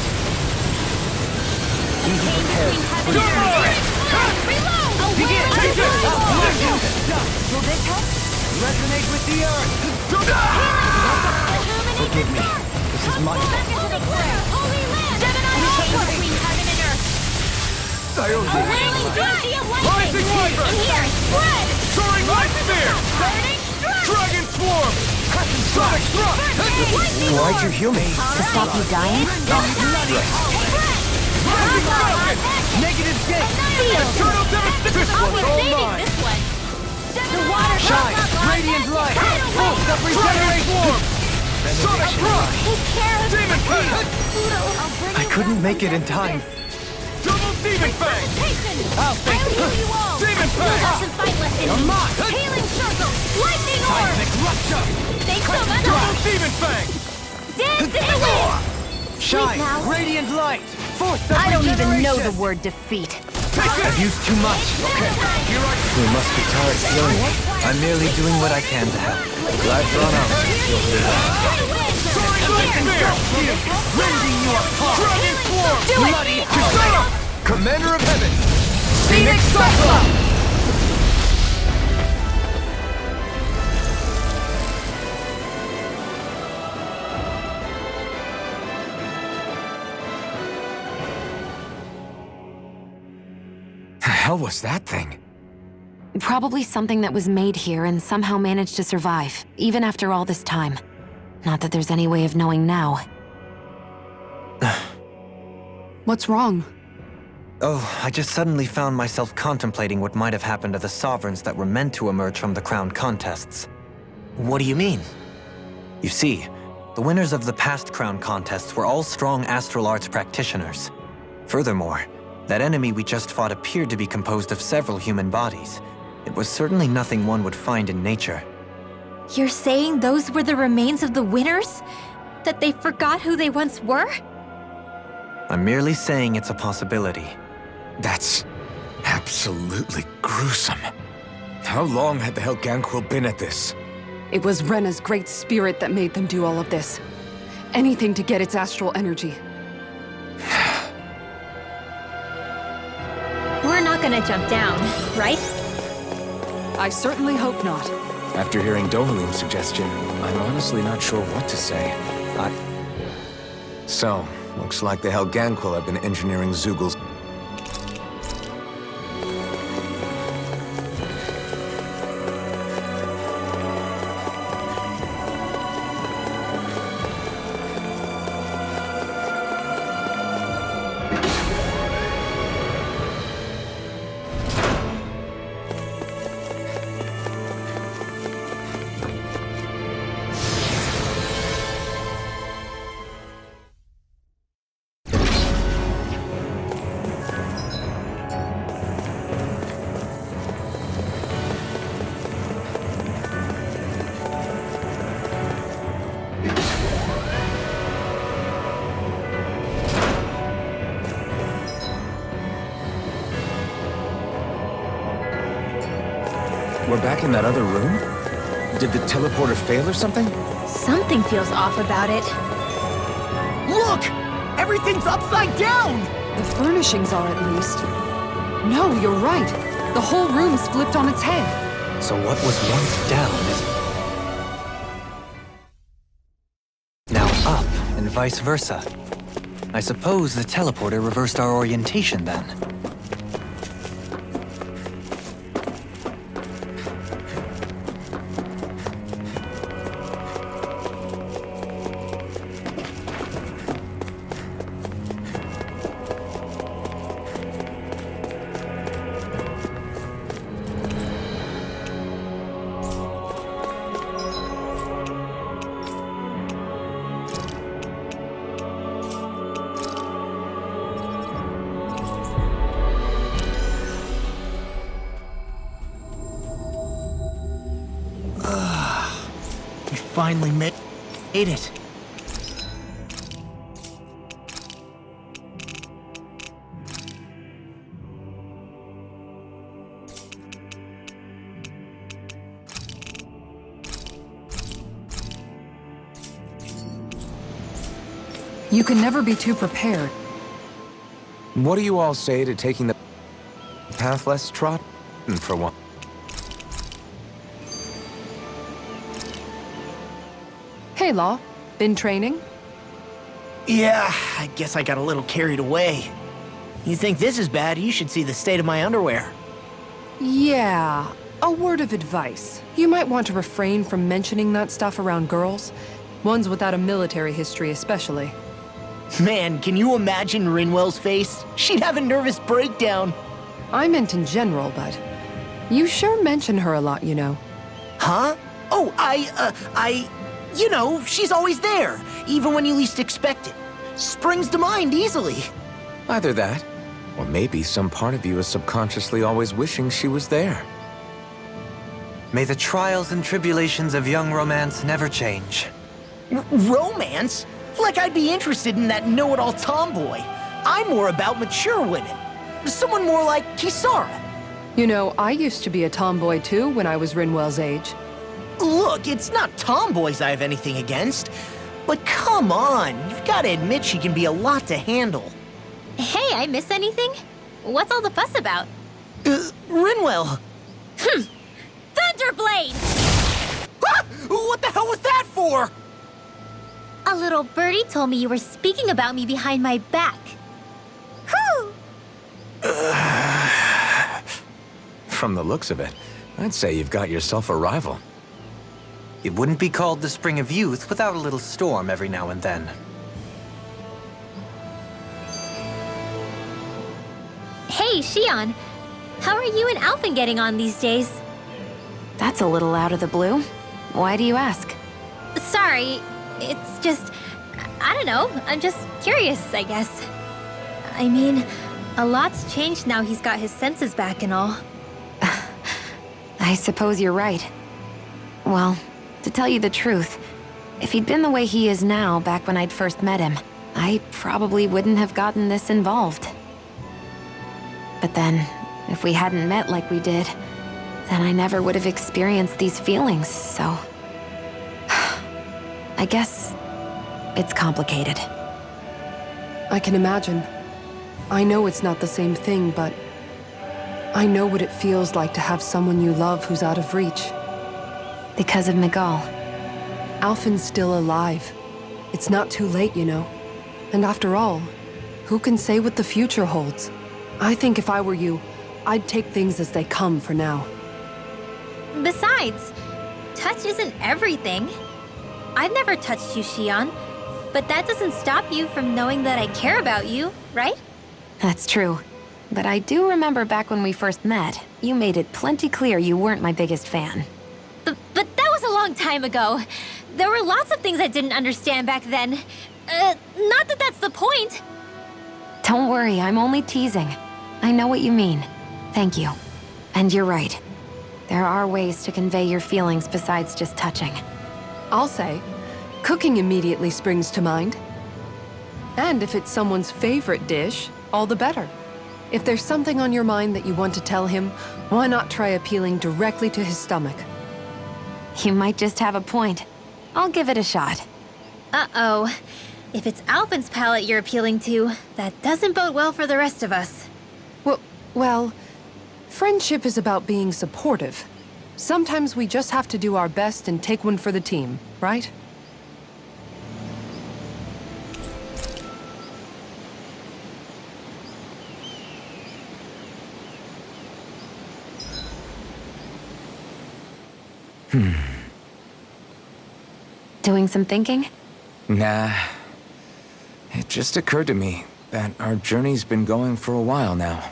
Easy prepared. Begin! Take it! Will this help? Resonate with the earth! Forgive me. This is my fault. Rising Wyvern! Soaring Light Spear! Dragon Swarm! Sonic Thrust! Why'd you heal me? To stop you dying? Rising Falcon! Negative gate! Eternal Devastation! This one's all mine! Shine! Radiant light! Force of Dragon regeneration! Swarm! Sonic Thrust! Demon Fang! I couldn't make it in time. Double Demon Fang! I'll face it. Demon Fang! You're mine! Healing circle! Lightning orb! Seismic rupture! Thanks so much! Double Demon Fang! Dance in the wind! Shine! now. Radiant light! Force of I don't even know the regeneration. word defeat. I've used too much. Okay, here I We must be tired healing. I'm merely doing what I can to help. Glad drawn out. Soaring Light Spear! Rending you apart! Dragon Swarm! Bloody Kasana! Commander of Heaven! Phoenix Cyclops! The hell was that thing? Probably something that was made here and somehow managed to survive, even after all this time. Not that there's any way of knowing now. What's wrong? Oh, I just suddenly found myself contemplating what might have happened to the sovereigns that were meant to emerge from the crown contests. What do you mean? You see, the winners of the past crown contests were all strong astral arts practitioners. Furthermore, that enemy we just fought appeared to be composed of several human bodies. It was certainly nothing one would find in nature. You're saying those were the remains of the winners? That they forgot who they once were? I'm merely saying it's a possibility. That's absolutely gruesome. How long had the Helganquil been at this? It was Rena's great spirit that made them do all of this. Anything to get its astral energy. We're not gonna jump down, right? I certainly hope not. After hearing Dohalim's suggestion, I'm honestly not sure what to say. So, looks like the Helganquil have been engineering Zoogl's. We're back in that other room? Did the teleporter fail or something? Something feels off about it. Look! Everything's upside down! The furnishings are at least. No, you're right. The whole room's flipped on its head. So what was once down is now up, and vice versa. I suppose the teleporter reversed our orientation then. finally made it. You can never be too prepared. What do you all say to taking the path less trodden for one? Hey, Law. Been training? Yeah, I guess I got a little carried away. You think this is bad, you should see the state of my underwear. Yeah. A word of advice. You might want to refrain from mentioning that stuff around girls. Ones without a military history especially. Man, can you imagine Rinwell's face? She'd have a nervous breakdown. I meant in general, but you sure mention her a lot, you know. Huh? Oh, you know, she's always there, even when you least expect it. Springs to mind easily. Either that, or maybe some part of you is subconsciously always wishing she was there. May the trials and tribulations of young romance never change. Romance? Like I'd be interested in that know-it-all tomboy. I'm more about mature women. Someone more like Kisara. You know, I used to be a tomboy too when I was Rinwell's age. Look, it's not tomboys I have anything against. But come on, you've got to admit she can be a lot to handle. Hey, I miss anything? What's all the fuss about? Rinwell. Thunderblade! Ah! What the hell was that for? A little birdie told me you were speaking about me behind my back. Whew! From the looks of it, I'd say you've got yourself a rival. It wouldn't be called the Spring of Youth without a little storm every now and then. Hey, Shion. How are you and Alphen getting on these days? That's a little out of the blue. Why do you ask? Sorry, it's just... I don't know, I'm just curious, I guess. I mean, a lot's changed now he's got his senses back and all. I suppose you're right. Well, to tell you the truth, if he'd been the way he is now back when I'd first met him, I probably wouldn't have gotten this involved. But then, if we hadn't met like we did, then I never would have experienced these feelings, so... I guess it's complicated. I can imagine. I know it's not the same thing, but I know what it feels like to have someone you love who's out of reach. Because of Miguel. Alphen's still alive. It's not too late, you know. And after all, who can say what the future holds? I think if I were you, I'd take things as they come for now. Besides, touch isn't everything. I've never touched you, Shion, but that doesn't stop you from knowing that I care about you, right? That's true. But I do remember back when we first met, you made it plenty clear you weren't my biggest fan. But that was a long time ago. There were lots of things I didn't understand back then. Not that that's the point. Don't worry, I'm only teasing. I know what you mean. Thank you. And you're right. There are ways to convey your feelings besides just touching. I'll say, cooking immediately springs to mind. And if it's someone's favorite dish, all the better. If there's something on your mind that you want to tell him, why not try appealing directly to his stomach? You might just have a point. I'll give it a shot. Uh-oh. If it's Alphen's palate you're appealing to, that doesn't bode well for the rest of us. Well, friendship is about being supportive. Sometimes we just have to do our best and take one for the team, right? Doing some thinking? Nah. It just occurred to me that our journey's been going for a while now.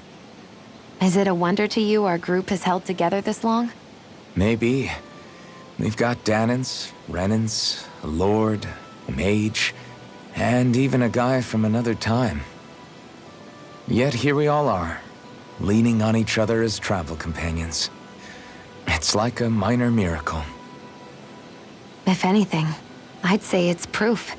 Is it a wonder to you our group has held together this long? Maybe. We've got Danans, Renans, a lord, a mage, and even a guy from another time. Yet here we all are, leaning on each other as travel companions. It's like a minor miracle. If anything, I'd say it's proof.